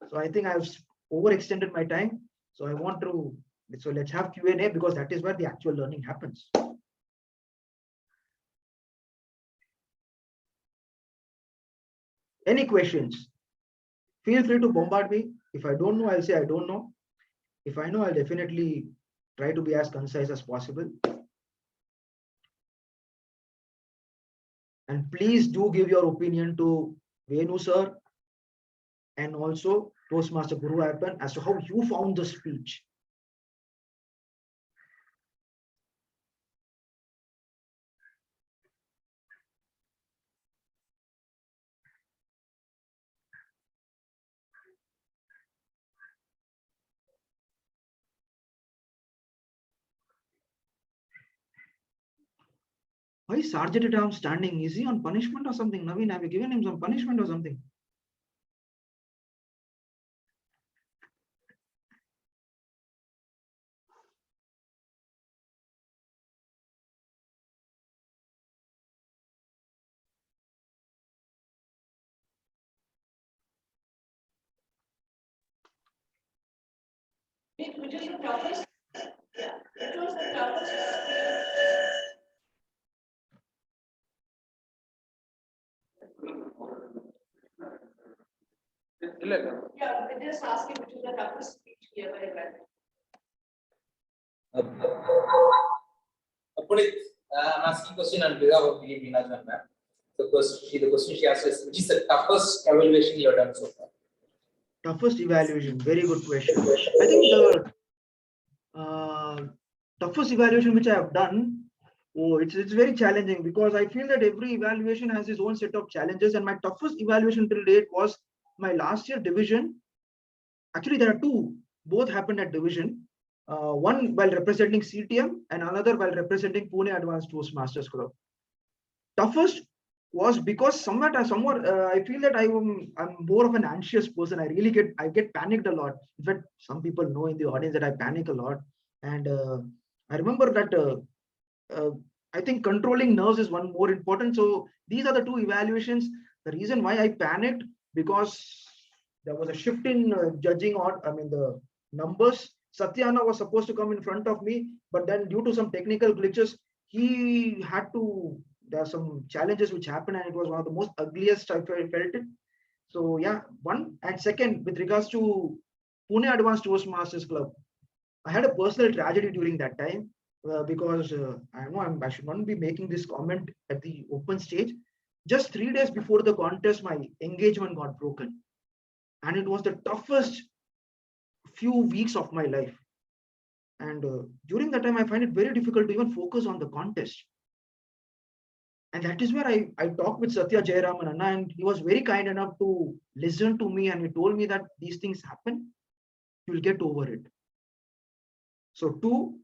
So I think I've overextended my time. So I want to, so let's have Q&A, because that is where the actual learning happens. Any questions? Feel free to bombard me. If I don't know, I'll say I don't know. If I know, I'll definitely try to be as concise as possible. And please do give your opinion to Venu sir and also Toastmaster Guru Appan as to how you found the speech. Why is Sergeant at Arms standing? Is he on punishment or something? Naveen, have you given him some punishment or something? Which is the toughest? Yeah. Which was the toughest? Yeah, I just asking which is the toughest speech he ever read. Punit, I'm asking question on behalf of the management, ma'am. The question she asked is, which is the toughest evaluation you have done so far? Toughest evaluation, very good question. I think the toughest evaluation which I have done, it's very challenging because I feel that every evaluation has its own set of challenges, and my toughest evaluation till date was my last year division. Actually, there are two, both happened at division. One while representing CTM and another while representing Pune Advanced Toastmasters Club. Toughest was because somewhat I feel that I'm more of an anxious person. I get panicked a lot. In fact, some people know in the audience that I panic a lot. And I remember that I think controlling nerves is one more important. So these are the two evaluations. The reason why I panicked, because there was a shift in judging on, the numbers. Satyana was supposed to come in front of me, but then due to some technical glitches, he had to, there are some challenges which happened, and it was one of the most ugliest I felt it. So yeah, one. And second, with regards to Pune Advanced Toastmasters Club, I had a personal tragedy during that time because I know I should not be making this comment at the open stage. Just 3 days before the contest, my engagement got broken. And it was the toughest few weeks of my life. And during that time, I find it very difficult to even focus on the contest. And that is where I talked with Satya Jayaraman Anna, and he was very kind enough to listen to me, and he told me that these things happen, you'll get over it. So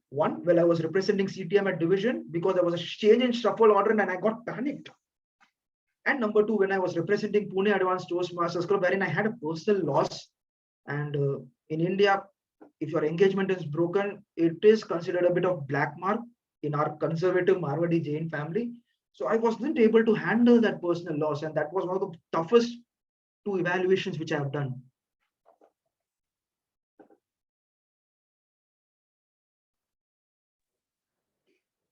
one, I was representing CTM at division because there was a change in shuffle order and I got panicked. And number two, when I was representing Pune Advanced Toastmasters Club, wherein I had a personal loss. And in India, if your engagement is broken, it is considered a bit of black mark in our conservative Marwadi Jain family. So I wasn't able to handle that personal loss. And that was one of the toughest two evaluations which I have done.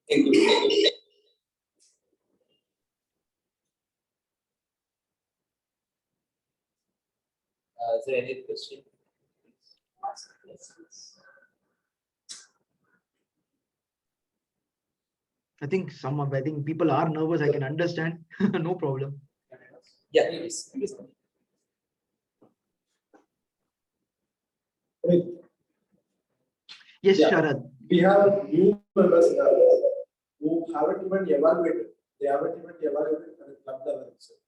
Thank you. Is there any question? I think people are nervous. I can understand. No problem. Yeah, please. Yes, Yeah. Sharad. We have new members who haven't even evaluated. They haven't even evaluated at the club level itself.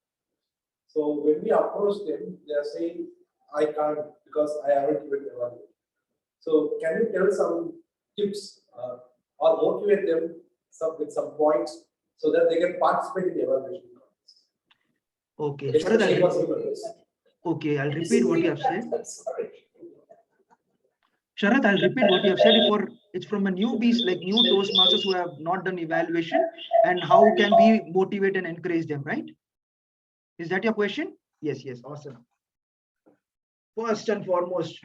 So when we approach them, they are saying, I can't because I haven't even evaluated. So can you tell some tips or motivate them with some points so that they can participate in the evaluation? Okay. Okay, I'll repeat what you have said. Sharath, I'll repeat what you have said. It's from a newbies, like new Toastmasters who have not done evaluation, and how can we motivate and encourage them, right? Is that your question? Yes, awesome. First and foremost,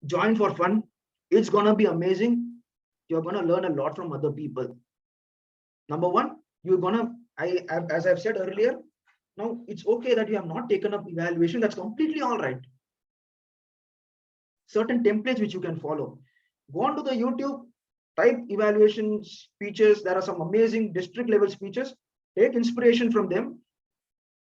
join for fun. It's gonna be amazing. You're gonna learn a lot from other people. Number one, as I've said earlier, now it's okay that you have not taken up evaluation. That's completely all right. Certain templates which you can follow. Go on to the YouTube, type evaluation speeches. There are some amazing district level speeches. Take inspiration from them.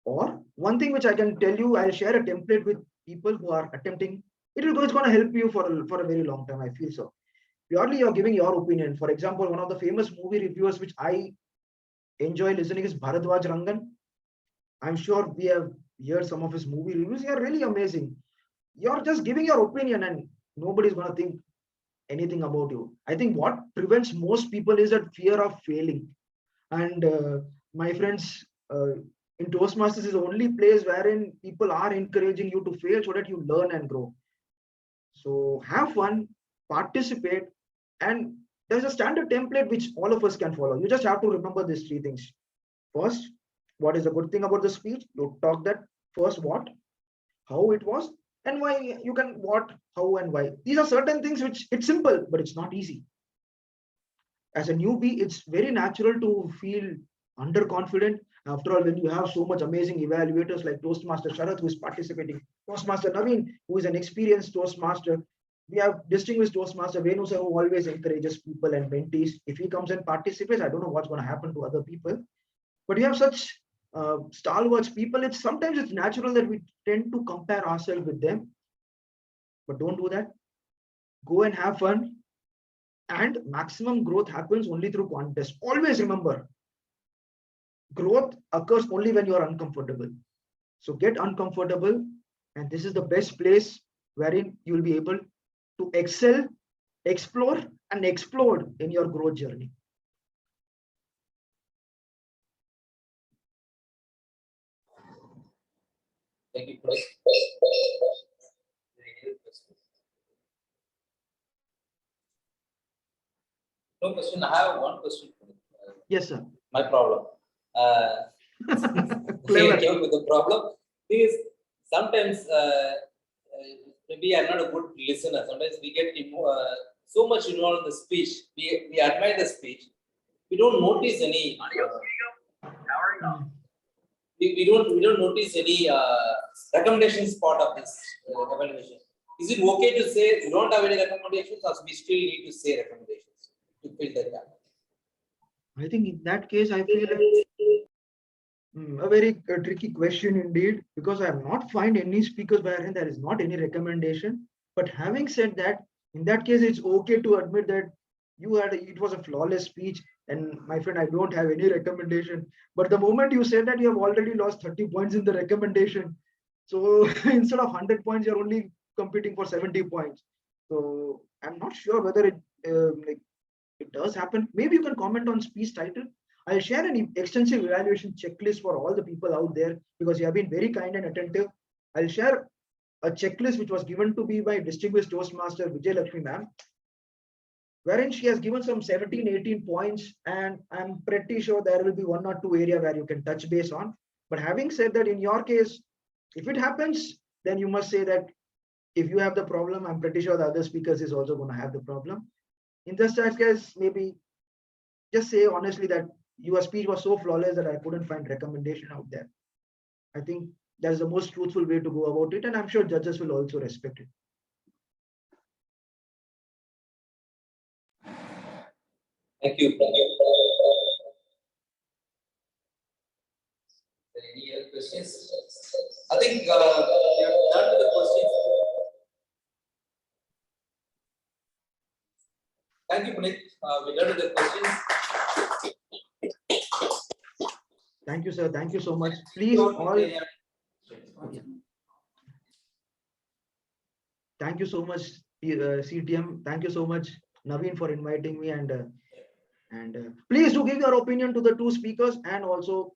Or one thing which I can tell you, I'll share a template with people who are attempting. It's going to help you for a very long time. I feel so. Purely you're giving your opinion. For example, one of the famous movie reviewers which I enjoy listening is Bharadwaj Rangan. I'm sure we have heard some of his movie reviews. They are really amazing. You're just giving your opinion and nobody's going to think anything about you. I think what prevents most people is that fear of failing. And my friends, in Toastmasters is the only place wherein people are encouraging you to fail so that you learn and grow. So have fun, participate, and there's a standard template which all of us can follow. You just have to remember these three things. First, what is the good thing about the speech? You talk that first what, how it was, and why. You can what, how, and why. These are certain things which it's simple, but it's not easy. As a newbie, it's very natural to feel underconfident. After all, when you have so much amazing evaluators like Toastmaster Sharath, who is participating, Toastmaster Naveen, who is an experienced Toastmaster. We have distinguished Toastmaster Venu sir, who always encourages people and mentees. If he comes and participates, I don't know what's going to happen to other people. But you have such stalwarts people. It's sometimes it's natural that we tend to compare ourselves with them. But don't do that. Go and have fun. And maximum growth happens only through contest. Always remember, growth occurs only when you are uncomfortable. So get uncomfortable, and this is the best place wherein you will be able to excel, explore, and explode in your growth journey. Thank you, Chris. No question. I have one question. Yes, sir. My problem. Clever. Came up with the problem. Thing is, sometimes maybe I'm not a good listener. Sometimes we get so much involved in the speech. We admire the speech. We don't notice any. We don't notice any recommendations part of this evaluation. Is it okay to say we don't have any recommendations, or we still need to say recommendations to fill the gap? I think in that case, I feel a very tricky question indeed, because I have not found any speakers wherein there is not any recommendation. But having said that, in that case, it's okay to admit that it was a flawless speech. And my friend, I don't have any recommendation. But the moment you said that, you have already lost 30 points in the recommendation. So instead of 100 points, you're only competing for 70 points. So I'm not sure whether it does happen. Maybe you can comment on speech title. I'll share an extensive evaluation checklist for all the people out there, because you have been very kind and attentive. I'll share a checklist which was given to me by distinguished Toastmaster Vijay Lakshmi ma'am, wherein she has given some 17, 18 points, and I'm pretty sure there will be one or two area where you can touch base on. But having said that, in your case, if it happens, then you must say that if you have the problem, I'm pretty sure the other speakers is also going to have the problem. In this case, maybe just say honestly that your speech was so flawless that I couldn't find recommendation out there. I think that's the most truthful way to go about it, and I'm sure judges will also respect it. Thank you. Any other questions? I think we are done with the questions. Thank you, Puneet. We're done with the questions. Thank you, sir. Thank you so much. Please all. Okay. Thank you so much, CTM. Thank you so much, Naveen, for inviting me, and please do give your opinion to the two speakers, and also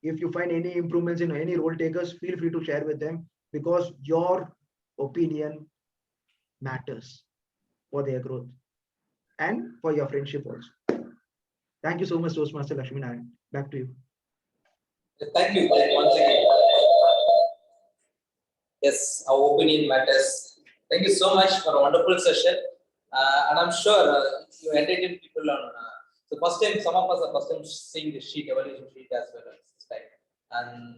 if you find any improvements in any role takers, feel free to share with them, because your opinion matters for their growth and for your friendship also. Thank you so much, Toastmaster Lakshminarayana. Back to you. Thank you once again. Yes, our opinion matters. Thank you so much for a wonderful session. And I'm sure you entertained people on. So first time, some of us are first time seeing the sheet, evaluation sheet as well as this time.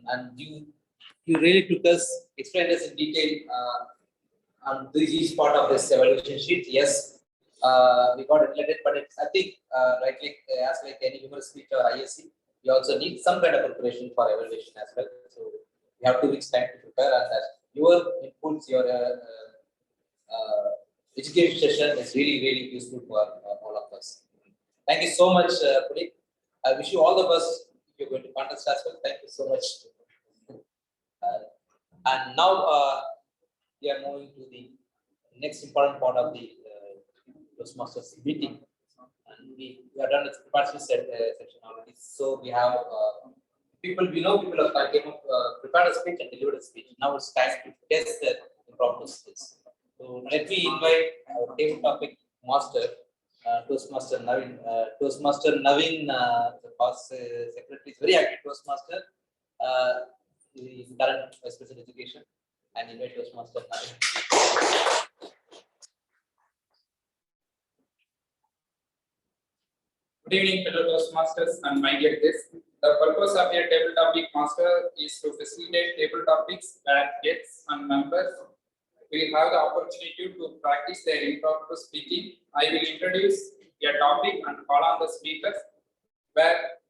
And you really took us, explained us in detail on each part of this evaluation sheet. Yes, we got it related, but it's, I think, as like any humorous speech or ISC, we also need some kind of preparation for evaluation as well. So we have 2 weeks time to prepare, and that your inputs, your education session is really useful for all of us. Thank you so much, Pulik. I wish you all the best. You're going to contest as well. Thank you so much. And now we are moving to the next important part of the Toastmasters meeting. And we are done with the preparation section already. So we have people, we know people have came up, prepared a speech and delivered a speech. Now it's time to test their impromptu skills. So let me invite our table topic master, Toastmaster Navin. Toastmaster Navin, the past secretary, is very active Toastmaster. He is current Vice President Education, and invite Toastmaster Navin. Good evening, fellow Toastmasters and my dear guests. The purpose of your table topic master is to facilitate table topics where guests and members will have the opportunity to practice their impromptu speaking. I will introduce a topic and call on the speakers, where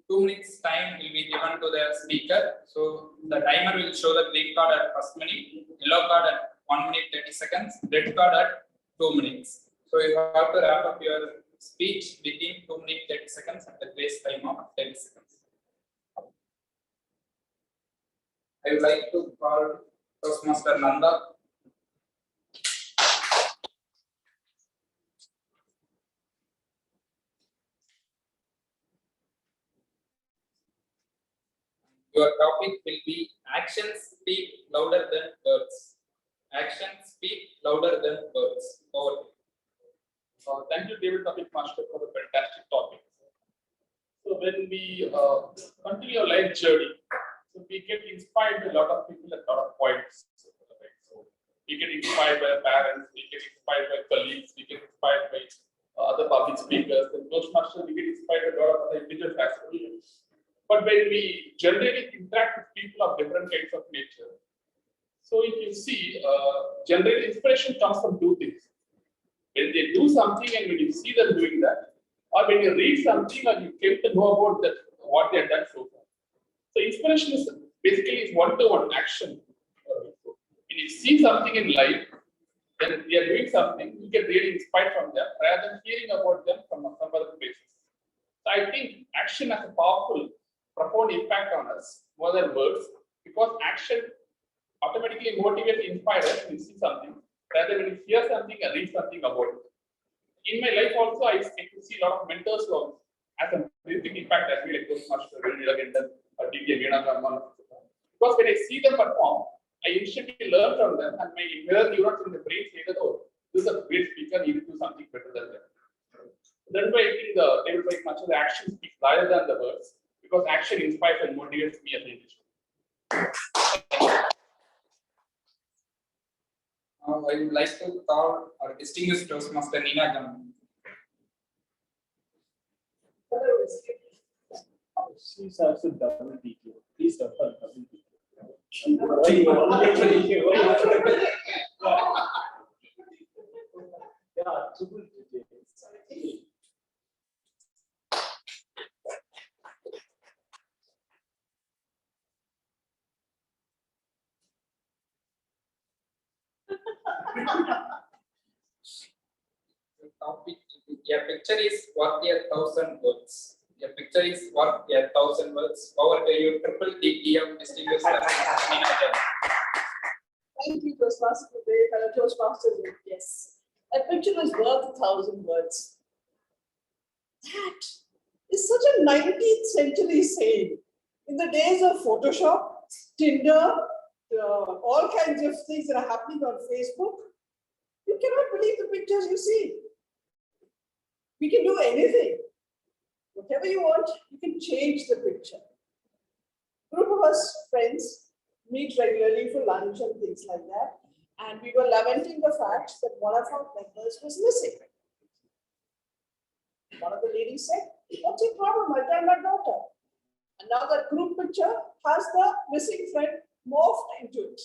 2 minutes time will be given to the speaker. So the timer will show the green card at first minute, yellow card at 1 minute 30 seconds, red card at 2 minutes. So you have to wrap up your speech within 2 minutes 30 seconds at the grace time of 10 seconds. I would like to call Toastmaster Nanda. Your topic will be actions speak louder than words. Actions speak louder than words. Over. Thank you, David Topic Master, for the fantastic topic. So when we continue our life journey, so we get inspired by a lot of people and a lot of points. So we get inspired by our parents, we get inspired by colleagues, we get inspired by other public speakers, and Toastmasters, we get inspired by a lot of other individuals as well. But when we generally interact with people of different kinds of nature, so if you see, generally inspiration comes from 2 things. When they do something and when you see them doing that, or when you read something or you get to know about that, what they have done so far. So inspiration is basically one-to-one action. When you see something in life, then they are doing something, you get really inspired from them rather than hearing about them from some other places. So I think action has a powerful, profound impact on us more than words, because action automatically motivates, inspires us when you see something, rather when you hear something and read something about it. In my life also, I get to see a lot of mentors who have a very big impact as well, like Toastmaster, or DBA, because when I see them perform, I instantly learn from them, and my mirror neurons in the brain say that, oh, this is a great speaker, he will do something better than them. That's why I think the David Topic Master, the action speaks louder than the words, because action inspires and motivates me as an individual. I would like to call our distinguished Toastmaster Nina Gaman. She's also double DQ. Please double DQ. Yeah, triple DQ. The topic, a picture is worth 1,000 words. A picture is worth 1,000 words. Over to you, triple DTM distinguished Nina Gaman. Thank you, Toastmasters, today, fellow Toastmasters. Yes, a picture is worth 1,000 words. That is such a 19th century saying. In the days of Photoshop, Tinder, all kinds of things that are happening on Facebook, you cannot believe the pictures you see. We can do anything. Whatever you want, you can change the picture. Group of us friends meet regularly for lunch and things like that. And we were lamenting the fact that one of our members was missing. One of the ladies said, "What's your problem? I tell my daughter." And now that group picture has the missing friend morphed into it.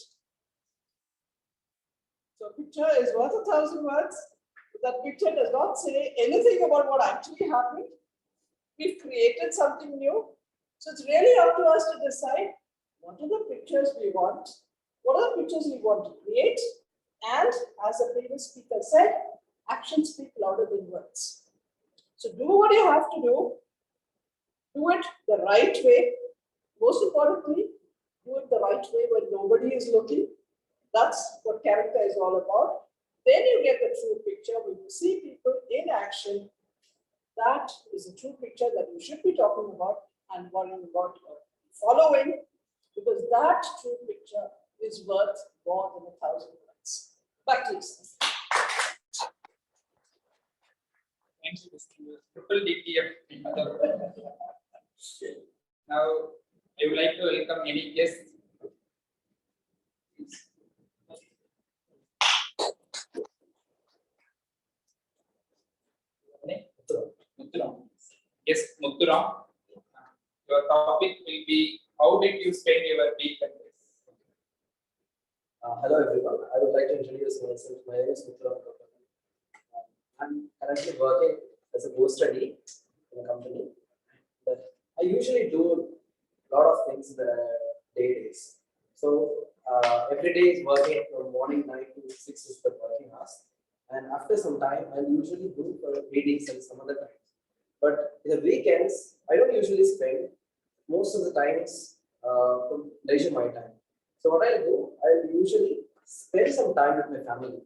So a picture is worth 1,000 words. That picture does not say anything about what actually happened. We've created something new. So it's really up to us to decide what are the pictures we want, what are the pictures we want to create, and as the previous speaker said, actions speak louder than words. So do what you have to do it the right way. Most importantly, do it the right way when nobody is looking. That's what character is all about. Then you get the true picture when you see people in action. That is the true picture that you should be talking about and worrying about following, because that true picture is worth more than 1,000 words. Back to you, sir. Thank you, Mr. Triple DTF. Now, I would like to welcome any guests. Yes, Muthuram. Your topic will be, how did you spend your weekend? Hello everyone, I would like to introduce myself. My name is Muthuram. I'm currently working as a post-study in a company. But I usually do a lot of things in the days. So every day is working from morning 9 to 6 is the working hours. And after some time, I usually do readings and some other times. But in the weekends, I don't usually spend most of the times from leisure my time. So what I do, I usually spend some time with my family.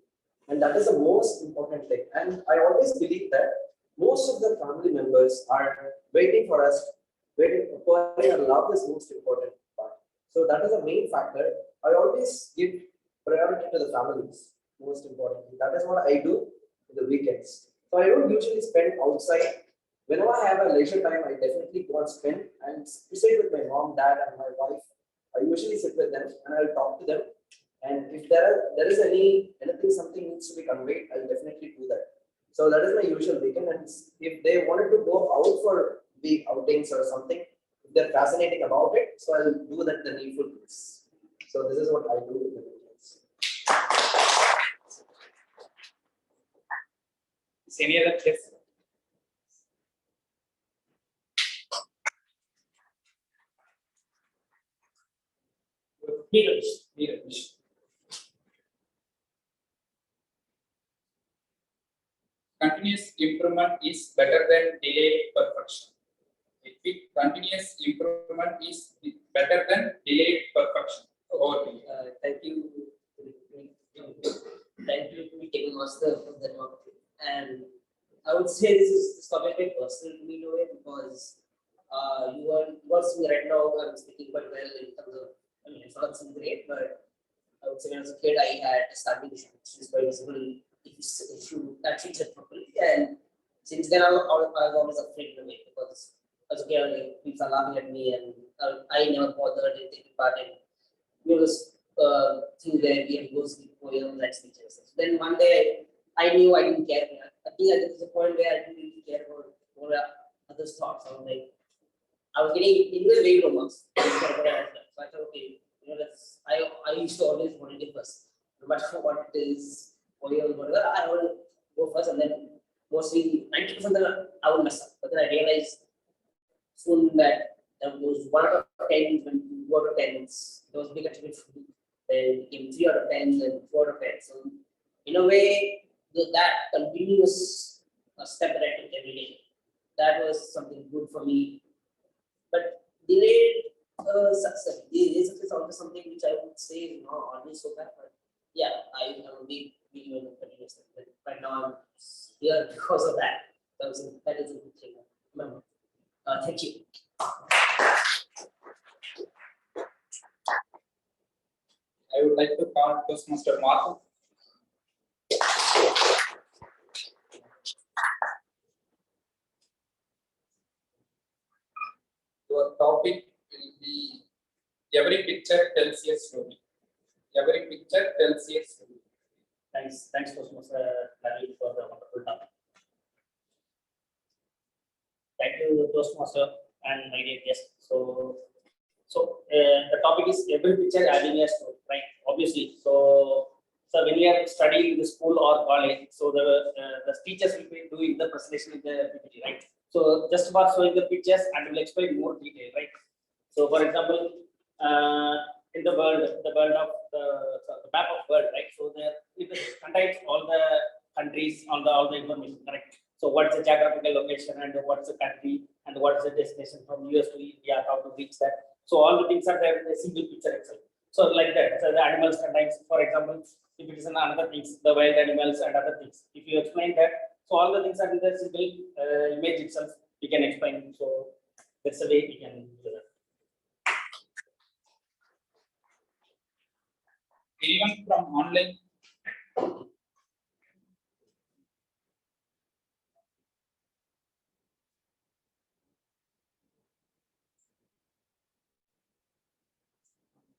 And that is the most important thing. And I always believe that most of the family members are waiting for us, waiting for our love is most important part. So that is the main factor. I always give priority to the families, most importantly. That is what I do in the weekends. So I don't usually spend outside. Whenever I have a leisure time, I definitely go and spend and sit with my mom, dad, and my wife. I usually sit with them and I'll talk to them. And if there is something needs to be conveyed, I'll definitely do that. So that is my usual weekend. And if they wanted to go out for the outings or something, if they're fascinating about it, so I'll do that the needful things. So this is what I do with the weekends. Is any other question? Neeraj. Continuous improvement is better than delayed perfection. Continuous improvement is better than delayed perfection. Over to you. Thank you. Thank you to taking master for the topic. And I would say this topic very personal to me in a way, because you are seeing right now, I'm speaking quite well in terms of, I mean, it's not something great, but I would say when I was a kid, I had a starting issue, which is quite visible if you are treated properly. And since then, I was always afraid in a way, because as a kid, people are laughing at me, and I never bothered in taking part in this thing where we have those poems and speeches. So then one day, I knew I didn't care. I think there was a point where I didn't really care about what others' thoughts. I was getting in the way marks. So I thought, okay, I used to always volunteer first. No matter what it is, poem, whatever, I will go first, and then mostly 90% of them I would mess up. But then I realized soon that there was 1 out of 10, when 2 out of 10s, there was a big achievement for me. Then it became 3 out of 10, then 4 out of 10. So in a way, that continuous step that I took every day, that was something good for me. But delayed success is also something which I would say is not always so bad. But yeah, I am a big believer in continuous step. But right now I'm here because of that. That is a good thing. Remember. Thank you. I would like to call Toastmaster Martha. Your topic will be every picture tells a story. Every picture tells a story. Thanks, Toastmaster Larry, for the wonderful topic. Thank you, Toastmaster and my dear guest. So the topic is every picture adding a story, right? Obviously. So when you are studying in the school or college, so the teachers will be doing the presentation in the PPT, right? So just about showing the pictures and will explain more detail, right? So, for example, in the world of the map of world, right? So there it contains all the countries, all the information, correct? So what's the geographical location and what's the country and what's the destination from US to India, how to reach that. So all the things are there in a single picture itself. So like that. So the animals contains, for example, if it is another things, the wild animals and other things. If you explain that, so all the things are in the single image itself. We can explain. So that's the way we can do that. Anyone from online?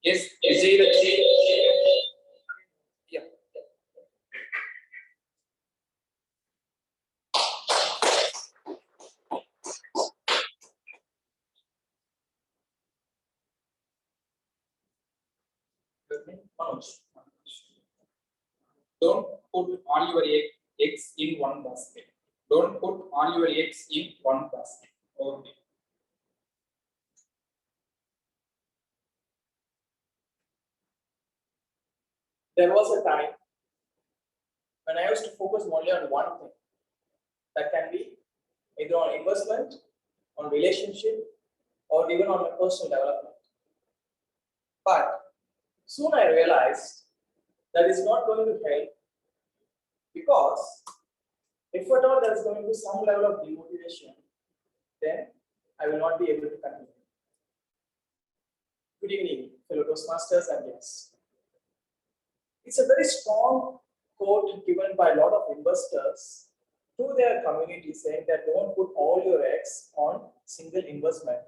Yes, yeah. Don't put all your eggs in one basket. Don't put all your eggs in one basket. Okay. There was a time when I used to focus only on one thing. That can be either on investment, on relationship, or even on my personal development. But soon I realized that is not going to help, because if at all there is going to be some level of demotivation, then I will not be able to continue. Good evening, fellow Toastmasters and guests. It's a very strong quote given by a lot of investors to their community, saying that don't put all your eggs on single investment.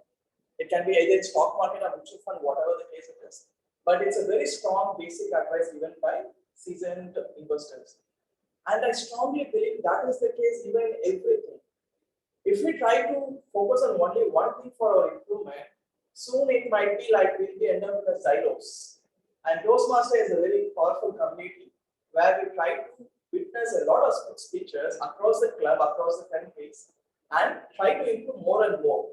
It can be either stock market or mutual fund, whatever the case it is. But it's a very strong basic advice given by seasoned investors. And I strongly believe that is the case even in everything. If we try to focus on only one thing for our improvement, soon it might be like we'll be end up in a silos. And Toastmaster is a very powerful community where we try to witness a lot of speeches across the club, across the countries, and try to improve more and more.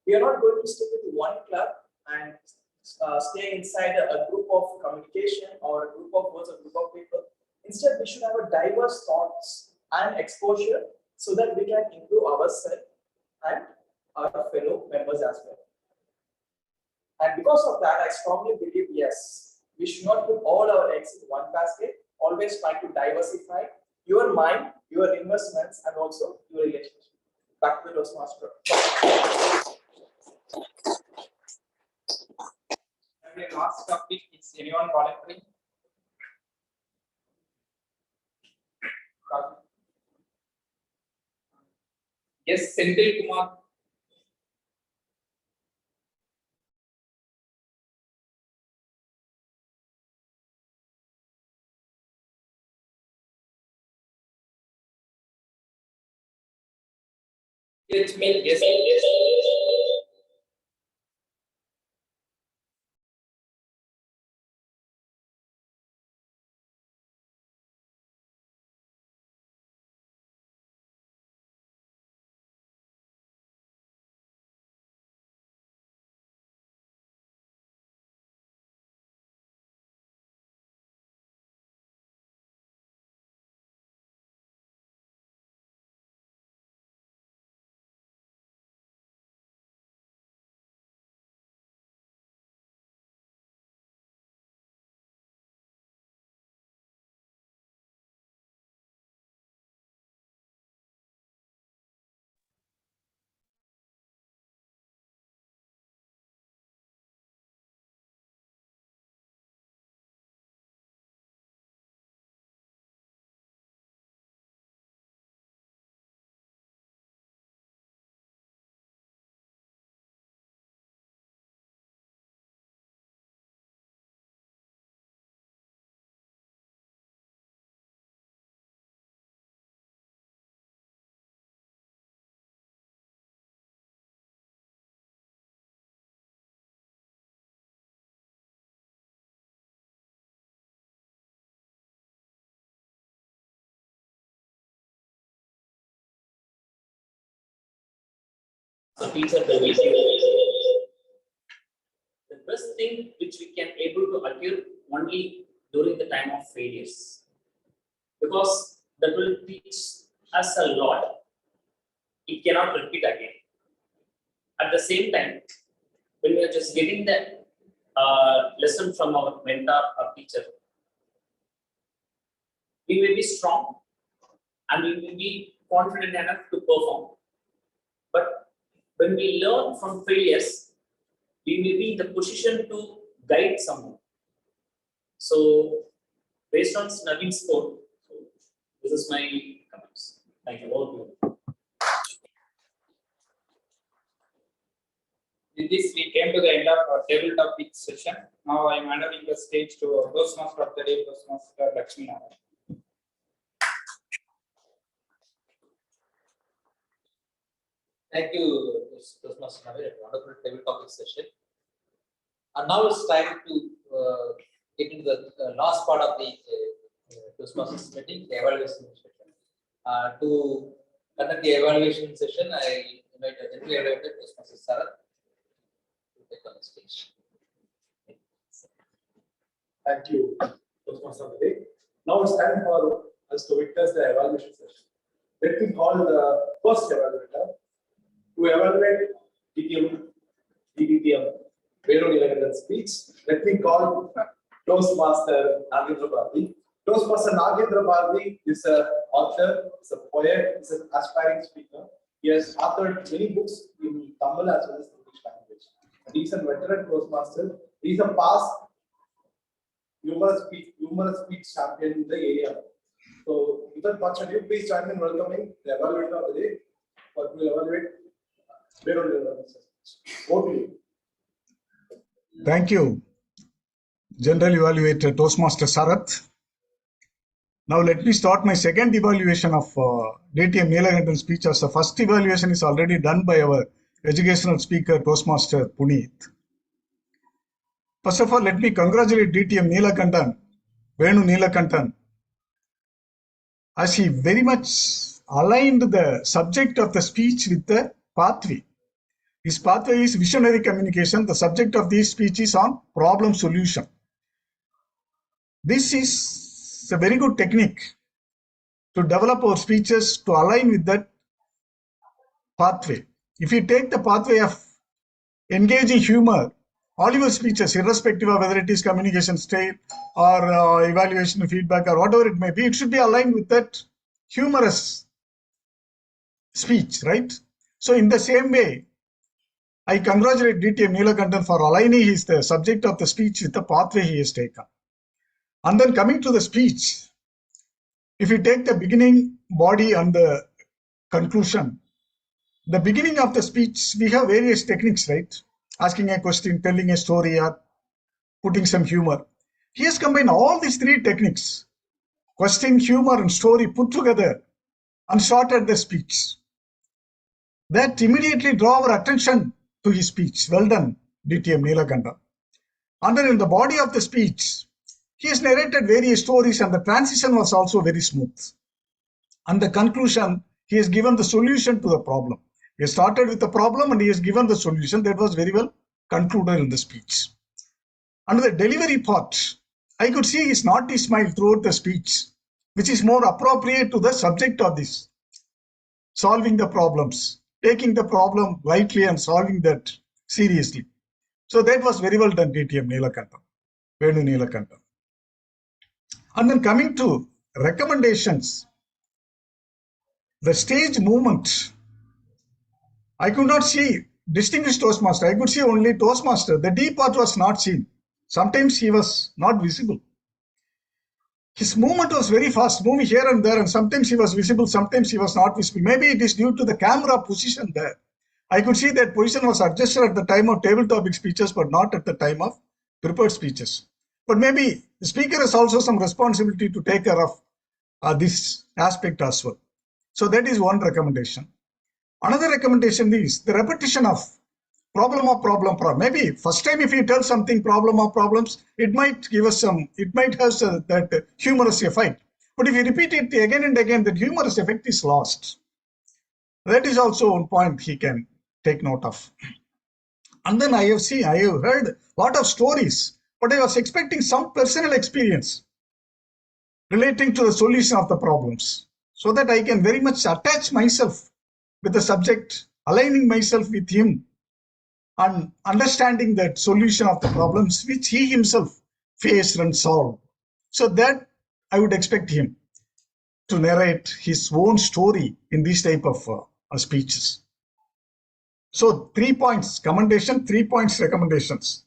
We are not going to stick with one club and stay inside a group of communication or a group of words, a group of people. Instead, we should have a diverse thoughts and exposure so that we can improve ourselves and our fellow members as well. And because of that, I strongly believe, yes, we should not put all our eggs in one basket. Always try to diversify your mind, your investments, and also your relationship. Back to the Toastmaster. And the last topic is anyone volunteering? Yes, Senthil Kumar. It's me. Yes. So teacher, the video. this thing which we can able to occur only during the time of failures, because that will teach us a lot. It cannot repeat again. At the same time, when we are just getting the lesson from our mentor or teacher, we may be strong and we will be confident enough to perform. But when we learn from failures, we may be in the position to guide someone. So, based on Navin's quote, this is my comments. Thank you all. With this, we came to the end of our table topic session. Now I am handing the stage to our Toastmaster of the day, Toastmaster Lakshminarayana. Thank you, Toastmaster Navi, a wonderful table topic session. And now it's time to get into the last part of the Toastmasters meeting, the evaluation session. To conduct the evaluation session, I invite a generally evaluated Toastmaster Sarath to take on the stage. Thank you, Toastmaster of the day. Now it's time for us to witness the evaluation session. Let me call the first evaluator to evaluate DDTM, Venu's speech. Let me call Toastmaster Nagendra Bharti. Toastmaster Nagendra Bharti is an author, is a poet, is an aspiring speaker. He has authored many books in Tamil as well as English language. He is a veteran Toastmaster. He is a past humorous speech champion in the area. So, without much ado, please join me in welcoming the evaluator of the day for to evaluate Venu's speech. Over to you. Thank you, General Evaluator Toastmaster Sarath. Now let me start my second evaluation of DTM Neelakantan's speech, as the first evaluation is already done by our educational speaker Toastmaster Puneet. First of all, let me congratulate DTM Neelakantan, Venu Neelakantan, as he very much aligned the subject of the speech with the pathway. His pathway is visionary communication. The subject of this speech is on problem solution. This is a very good technique to develop our speeches to align with that pathway. If you take the pathway of engaging humor, all your speeches, irrespective of whether it is communication style or evaluation feedback or whatever it may be, it should be aligned with that humorous speech, right? So in the same way, I congratulate DTM Neelakantan for aligning the subject of the speech with the pathway he has taken. And then coming to the speech, if you take the beginning, body and the conclusion, the beginning of the speech, we have various techniques, right? Asking a question, telling a story, or putting some humor. He has combined all these three techniques, question, humor, and story put together and started the speech. That immediately draw our attention to his speech. Well done, DTM Neelakantan. And then in the body of the speech, he has narrated various stories and the transition was also very smooth. And the conclusion, he has given the solution to the problem. He started with the problem and he has given the solution that was very well concluded in the speech. And the delivery part, I could see his naughty smile throughout the speech, which is more appropriate to the subject of this. Solving the problems, taking the problem lightly and solving that seriously. So that was very well done, DTM Neelakantan, Venu Neelakantan. And then coming to recommendations, the stage movement, I could not see distinguished Toastmaster. I could see only Toastmaster. The D part was not seen. Sometimes he was not visible. His movement was very fast, moving here and there, and sometimes he was visible, sometimes he was not visible. Maybe it is due to the camera position there. I could see that position was adjusted at the time of table topic speeches, but not at the time of prepared speeches. But maybe the speaker has also some responsibility to take care of this aspect as well. So that is one recommendation. Another recommendation is the repetition of problem. Maybe first time if you tell something problem or problems, it might give us some, it might have that humorous effect. But if you repeat it again and again, that humorous effect is lost. That is also one point he can take note of. And then I have heard a lot of stories, but I was expecting some personal experience relating to the solution of the problems, so that I can very much attach myself with the subject, aligning myself with him and understanding that solution of the problems which he himself faced and solved. So that I would expect him to narrate his own story in these type of speeches. So 3 points commendation, 3 points recommendations.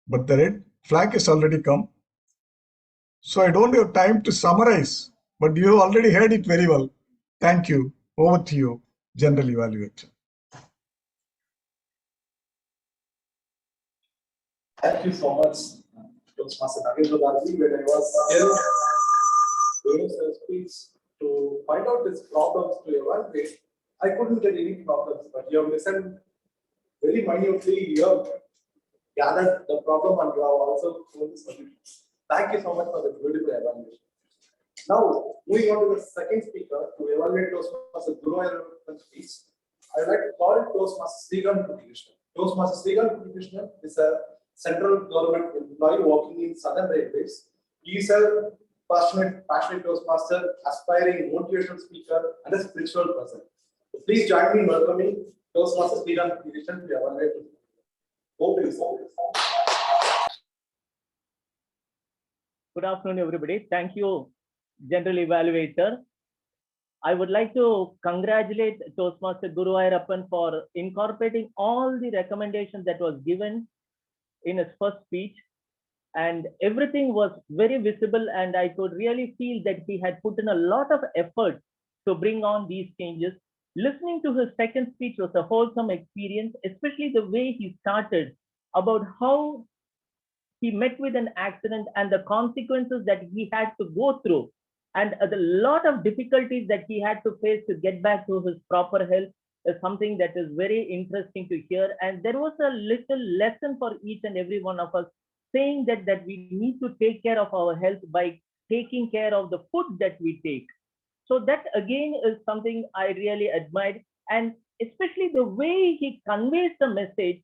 But the red flag has already come. So I don't have time to summarize, but you have already heard it very well. Thank you. Over to you, General Evaluator. Thank you so much, Toastmaster Nagendra Gandhi. When I was doing a speech to find out these problems to evaluate, I couldn't get any problems, but you have listened very minutely. You have gathered the problem and you have also told the solution. Thank you so much for the beautiful evaluation. Now, moving on to the second speaker to evaluate Toastmaster Guru Ayyapan's speech, I would like to call Toastmaster Srikanth Krishna. Toastmaster Srikanth Krishna is a central government employee working in Southern Railways. He is a passionate Toastmaster, aspiring motivational speaker, and a spiritual person. So please join me in welcoming Toastmaster Srikanth Krishna to evaluate. Over to you, sir. Good afternoon, everybody. Thank you, General Evaluator. I would like to congratulate Toastmaster Guru Ayyapan for incorporating all the recommendations that was given in his first speech, and everything was very visible, and I could really feel that he had put in a lot of effort to bring on these changes. Listening to his second speech was a wholesome experience, especially the way he started about how he met with an accident and the consequences that he had to go through, and the lot of difficulties that he had to face to get back to his proper health is something that is very interesting to hear. And there was a little lesson for each and every one of us, saying that we need to take care of our health by taking care of the food that we take. So that again is something I really admired, and especially the way he conveys the message,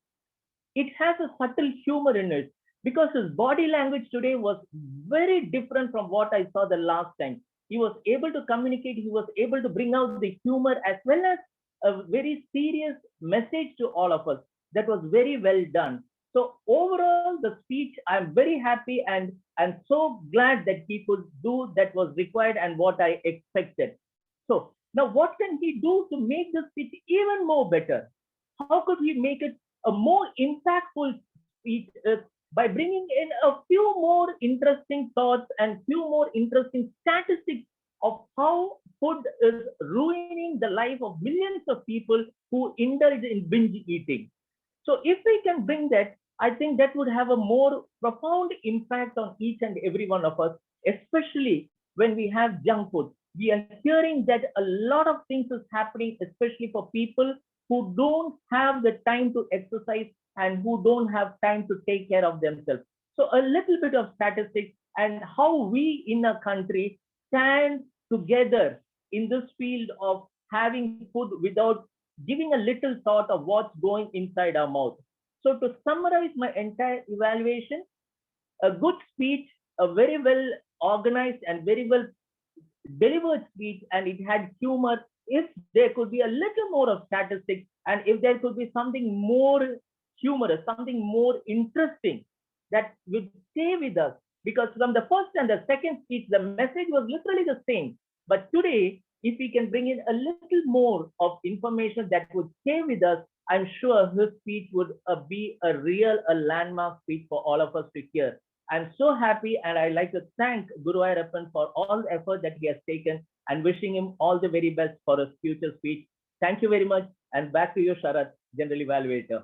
it has a subtle humor in it, because his body language today was very different from what I saw the last time. He was able to communicate, he was able to bring out the humor as well as a very serious message to all of us. That was very well done. So overall, the speech, I'm very happy and so glad that he could do that was required and what I expected. So now what can he do to make the speech even more better? How could he make it a more impactful speech by bringing in a few more interesting thoughts and few more interesting statistics of how food is ruining the life of millions of people who indulge in binge eating. So if we can bring that, I think that would have a more profound impact on each and every one of us, especially when we have junk food. We are hearing that a lot of things is happening, especially for people who don't have the time to exercise and who don't have time to take care of themselves. So a little bit of statistics and how we in a country stand together in this field of having food without giving a little thought of what's going inside our mouth. So to summarize my entire evaluation, a good speech, a very well organized and very well delivered speech, and it had humor. If there could be a little more of statistics, and if there could be something more humorous, something more interesting that would stay with us, because from the first and the second speech, the message was literally the same. But today, if we can bring in a little more of information that would stay with us, I'm sure his speech would be a landmark speech for all of us to hear. I'm so happy, and I'd like to thank Guru Ayyapan for all the effort that he has taken, and wishing him all the very best for his future speech. Thank you very much, and back to you, Sharath, General Evaluator.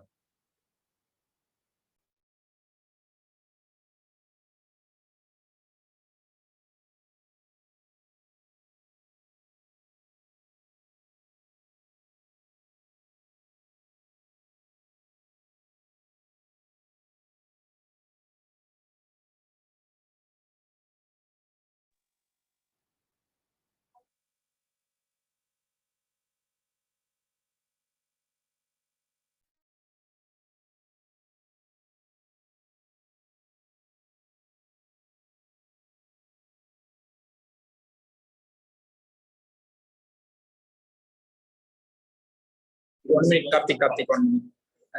1 minute, Karthik, 1 minute.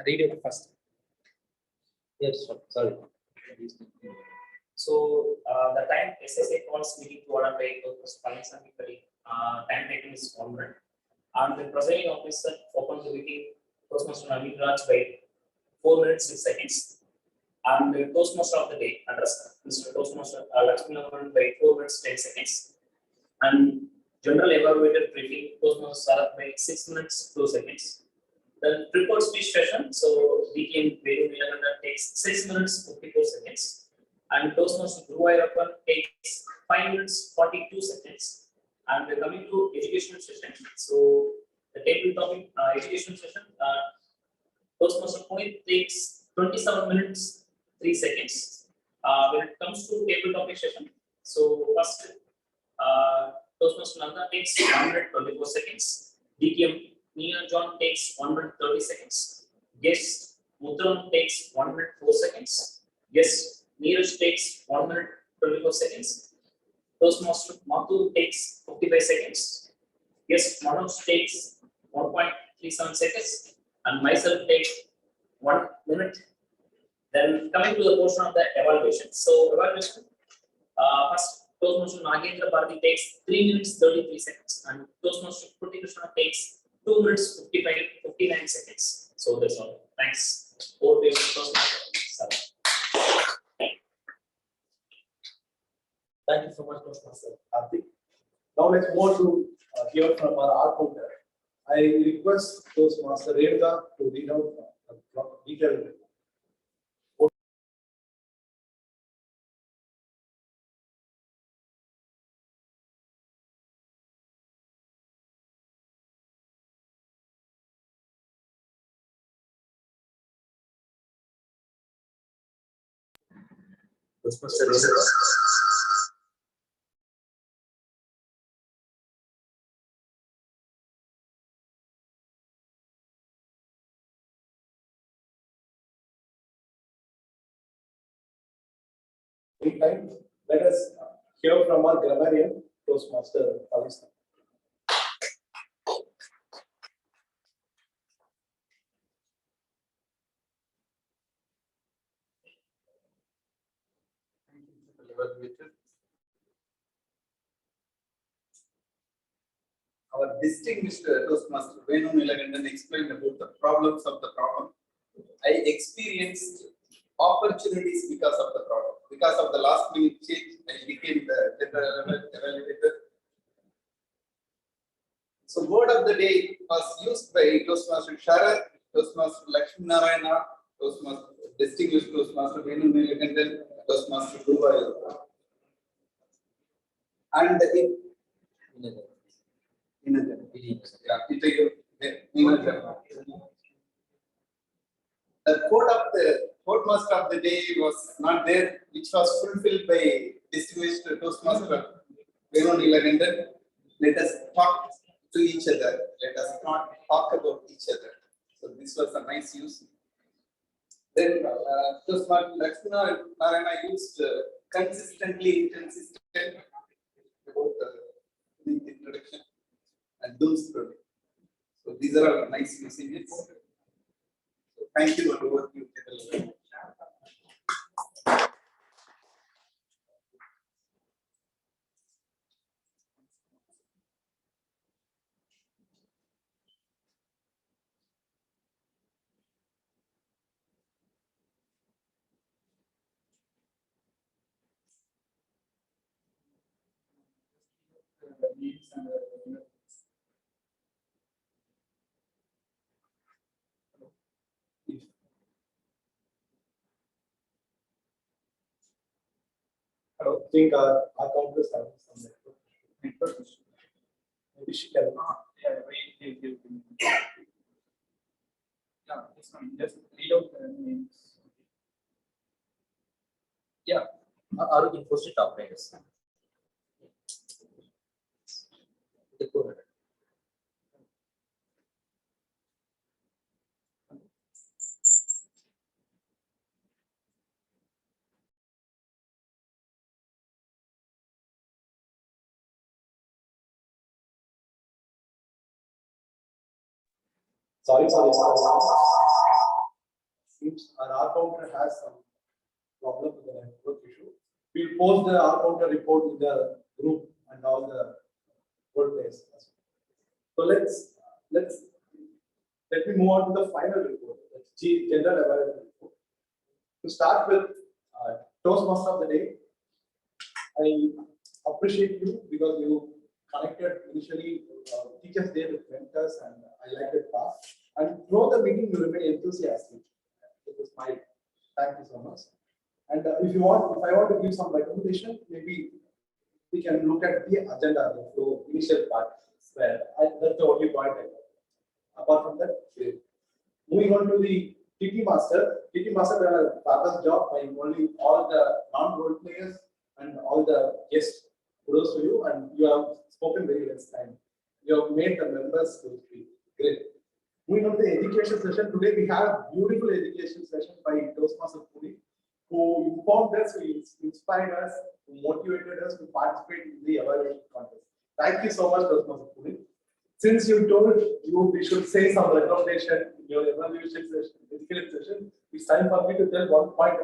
Read it first. Yes, sorry. So the time SSA calls meeting to order by Toastmasters time taken is 1 minute. And the presiding officer opens the meeting Toastmaster Naveen Raj by 4 minutes 6 seconds. And the Toastmaster of the day address Mr. Toastmaster Lakshminarayana by 4 minutes 10 seconds. And general evaluator briefing Toastmaster Sarath by 6 minutes 2 seconds. The report speech session, so DTM Venu Nilakandan takes 6 minutes 54 seconds. And Toastmaster Guruvayurappan takes 5 minutes 42 seconds. And we're coming to educational session. So the table topic educational session, Toastmaster Punit takes 27 minutes 3 seconds. When it comes to table topic session, so first Toastmaster Nanda takes 124 seconds. DTM Neil John takes 1 minute 30 seconds. Guest Mutram takes 1 minute 4 seconds. Guest Neeraj takes 1 minute 24 seconds. Toastmaster Mathu takes 55 seconds. Guest Manoj takes 1.37 seconds. And myself takes 1 minute. Then coming to the portion of the evaluation. So evaluation, first Toastmaster Nagendra Bharati takes 3 minutes 33 seconds. And Toastmaster Putti Krishna takes 2 minutes 59 seconds. So that's all. Thanks. Over to you, Toastmaster. Thank you so much, Toastmaster Karthik. Now let's move on to hear from our art counter. I request Toastmaster Renuka to read out a detailed. Toastmaster Renuka. Meantime, let us hear from our grammarian, Toastmaster Palestine. Our distinguished Toastmaster Venu Nilakandan explained about the problems of the problem. I experienced opportunities because of the problem. Because of the last minute change, I became the general evaluator. So word of the day was used by Toastmaster Sharath, Toastmaster Lakshminarayana, Toastmaster distinguished Toastmaster Venu Nilakandan, Toastmaster Guruvayurappan. And the quote master of the day was not there, which was fulfilled by distinguished Toastmaster Venu Nilakandan. Let us talk to each other. Let us not talk about each other. So this was a nice use. Then Toastmaster Lakshminarayana used consistently inconsistent about the introduction and doomsday. So these are our nice usages. So thank you and over to you. I don't think our counter is having some network issue. Maybe she can. Yeah, this one, just read out the names. Yeah, are you post it up, right? Go ahead. Sorry for this. Seems our counter has some problem with the network issue. We'll post the R counter report in the group and all the workplace. So let me move on to the final report. That's general awareness report. To start with, Toastmaster of the day. I appreciate you because you connected initially Teachers' Day with mentors, and I liked it fast. And throughout the meeting, you remain enthusiastic. It was my thank you so much. And if I want to give some recommendation, maybe we can look at the agenda, the flow, initial part. Where that's the only point I got. Apart from that, great. Moving on to the TT Master. TT Master done a fabulous job by involving all the non-role players and all the guests. Kudos to you, and you have spoken very less time. You have made the members to speak. Great. Moving on to the education session. Today we have a beautiful education session by Toastmaster Puri, who informed us, who inspired us, who motivated us to participate in the evaluation contest. Thank you so much, Toastmaster Puri. Since you told we should say some recommendation in your evaluation session, education session, it's time for me to tell one point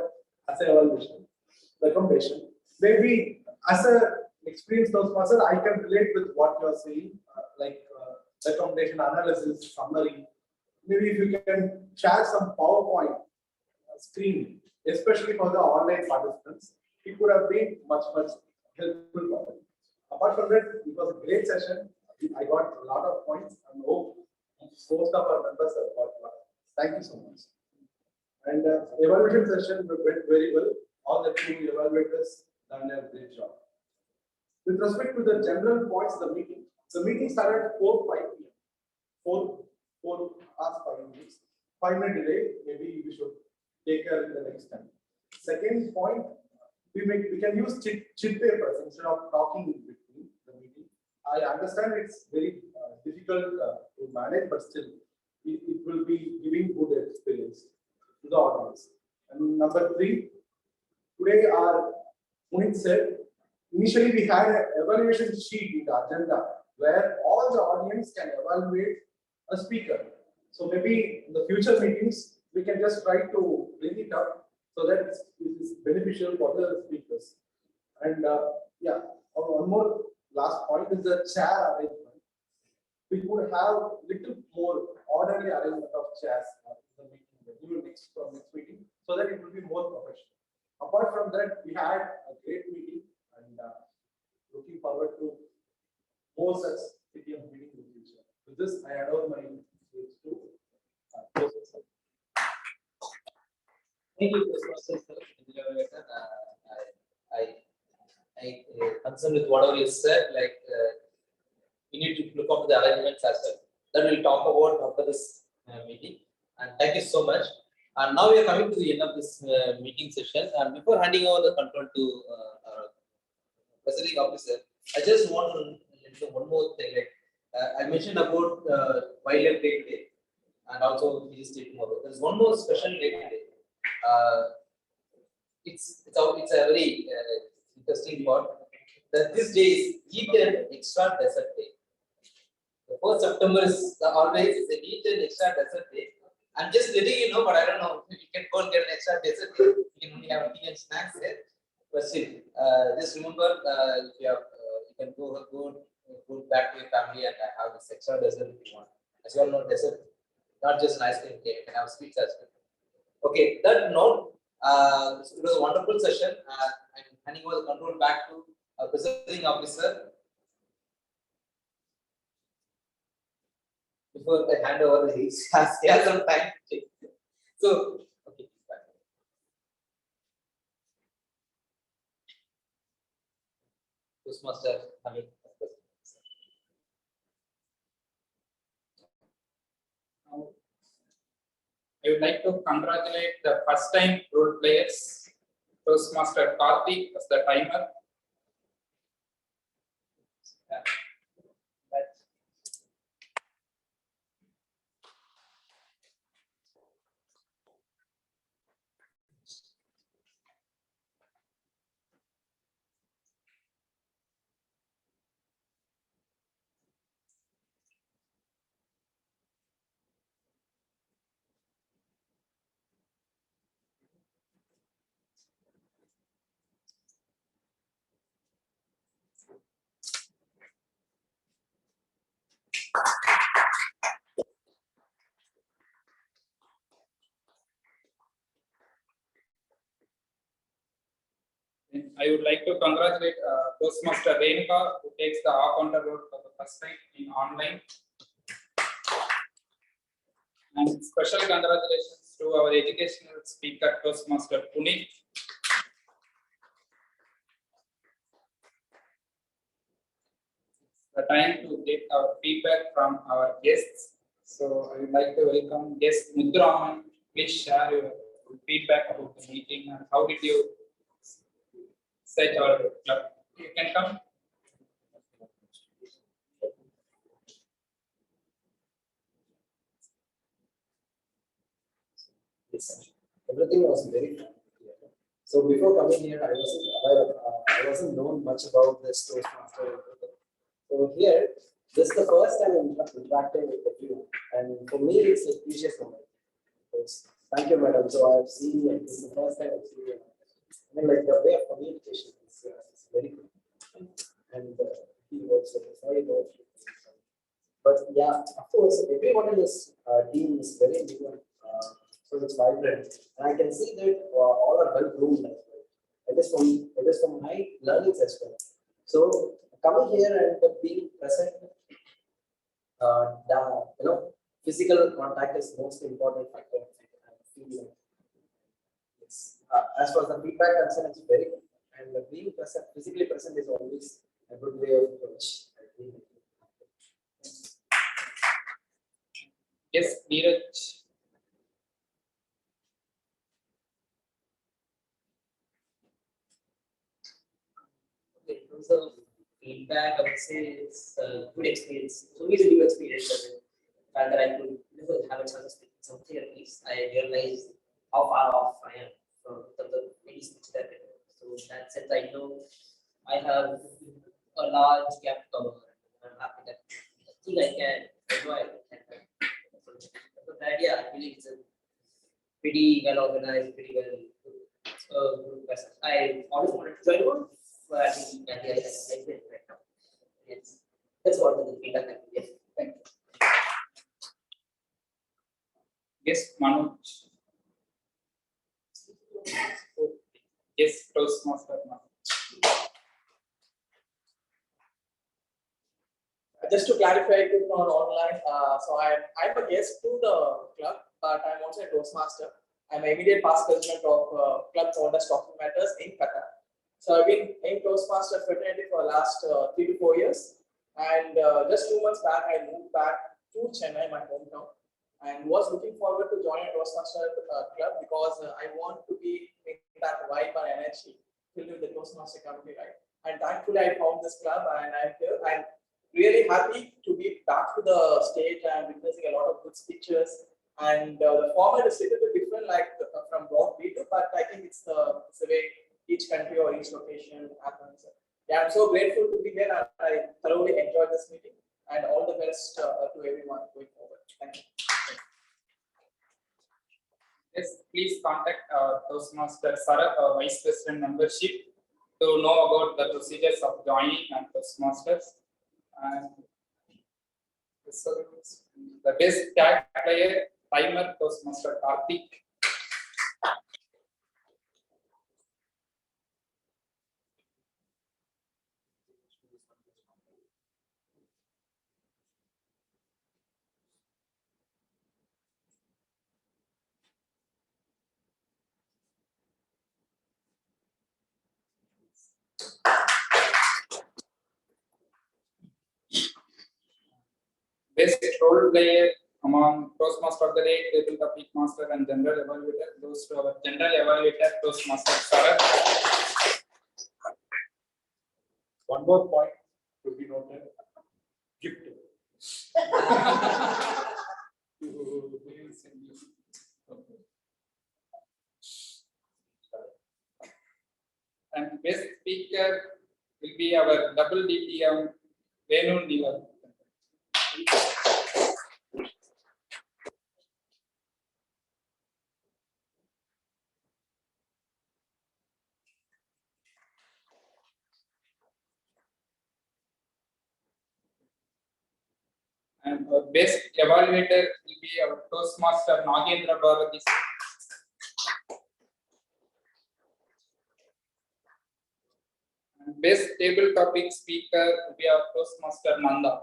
as an evaluation recommendation. Maybe as a experienced Toastmaster, I can relate with what you are saying, like recommendation, analysis, summary. Maybe if you can share some PowerPoint screen, especially for the online participants, it could have been much helpful for them. Apart from that, it was a great session. I got a lot of points, and hope most of our members have got one. Thank you so much. And evaluation session went very well. All the two evaluators done a great job. With respect to the general points of the meeting started at 4:05 p.m. 4 hours 5 minutes. 5-minute delay. Maybe we should take care in the next time. Second point, we can use chit papers instead of talking in between the meeting. I understand it's very difficult to manage, but still, it will be giving good experience to the audience. And number 3, today our Punit said, initially we had an evaluation sheet in the agenda where all the audience can evaluate a speaker. So maybe in the future meetings, we can just try to bring it up so that it is beneficial for the speakers. And yeah, one more last point is the chair arrangement. We could have little more orderly arrangement of chairs in the meeting, from next meeting, so that it will be more professional. Apart from that, we had a great meeting, and looking forward to more such CTM meetings in the future. With this, I hand over my speech to Thank you, Toastmasters. I concern with whatever you said, like we need to look up the arrangements as well. That we'll talk about after this meeting. And thank you so much. And now we are coming to the end of this meeting session. And before handing over the control to our presiding officer, I just want to mention one more thing. Like I mentioned about Wildlife Day today, and also Beach Day tomorrow. There is one more special day today. It's a very interesting part that this day is Eat an Extra Dessert Day. The 1st September is always an Eat an Extra Dessert Day. I'm just letting you know, but I don't know if you can go and get an extra dessert. You can only have tea and snacks there. But still, just remember, if you have, you can go back to your family and have this extra dessert if you want. As you all know, dessert, not just an ice cream cake, you can have sweets as well. Okay, that note, it was a wonderful session. I'm handing over the control back to our presiding officer. Before I hand over, he has some time to check. So, okay. Toastmaster, I would like to congratulate the first time role players, Toastmaster Karthik as the timer. I would like to congratulate Toastmaster Renuka, who takes the counter role for the first time in online. And special congratulations to our educational speaker, Toastmaster Puneet. The time to get our feedback from our guests. So I would like to welcome guest Mudraman. Please share your feedback about the meeting and how did you set our club? You can come. Yes. Everything was very fun. So before coming here, I wasn't aware of, I wasn't known much about this Toastmaster. So here, this is the first time I'm interacting with you, and for me, it's a precious moment. Yes. Thank you, madam. So I've seen you, and this is the first time I've seen you. I mean, like the way of communication is very good, and he was sorry about you. But yeah, of course, everyone in this team is very new. So it's vibrant, and I can see that all are well groomed as well. It is from my learnings as well. So coming here and being present, physical contact is most important factor. I feel like. Yes. As far as the feedback concern, it's very good, and being present, physically present, is always a good way of approach. Yes, Neeraj. In terms of feedback, I would say it's a good experience. For me, it's a new experience. And that I could never have a chance to speak something at least. I realized how far off I am from the many speeches that I did. So in that sense, I know I have a large gap to cover. I'm happy that I think I can enjoy it. But the idea, I believe it's a pretty well organized, pretty well group. I always wanted to join one. But I think I did right now. Yes, that's what the feedback I can give. Thank you. Yes, Manoj. Yes, Toastmaster Manoj. Just to clarify, it on online. So I'm a guest to the club, but I'm also a Toastmaster. I'm an immediate past president of Club Owners Talking Matters in Qatar. So I've been in Toastmaster fraternity for the last 3 to 4 years, and just 2 months back, I moved back to Chennai, my hometown, and was looking forward to join a Toastmaster club because I want to be in that vibe and energy filled with the Toastmaster community, right? And thankfully, I found this club, and I'm here. I'm really happy to be back to the stage and witnessing a lot of good speeches. And the format is a little bit different, like from what we do, but I think it's the way each country or each location happens. Yeah, I'm so grateful to be here. I thoroughly enjoyed this meeting, and all the best to everyone going forward. Thank you. Yes, please contact Toastmaster Sarat, Vice President membership, to know about the procedures of joining and Toastmasters. And so the best tag player, timer, Toastmaster Karthik. Best role player among Toastmaster of the day, table topic master, and general evaluator goes to our general evaluator, Toastmaster Sarat. One more point to be noted: gift. And best speaker will be our double DTM Venu Nival. And our best evaluator will be our Toastmaster Nagendra Bharati. And best table topic speaker will be our Toastmaster Nanda.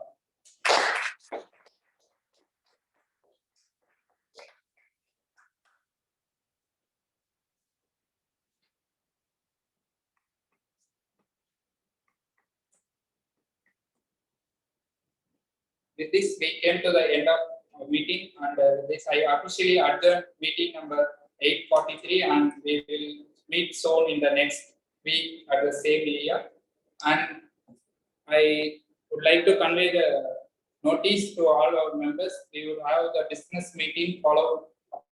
With this, we came to the end of our meeting, and with this I officially adjourn meeting number 843, and we will meet soon in the next week at the same area. And I would like to convey the notice to all our members. We will have the business meeting followed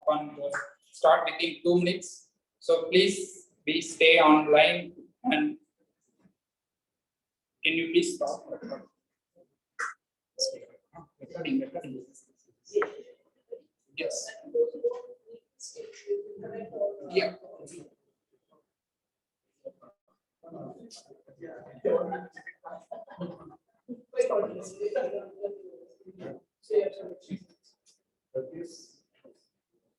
upon the start within 2 minutes. So please be stay online, and can you please stop? Yes. Yeah.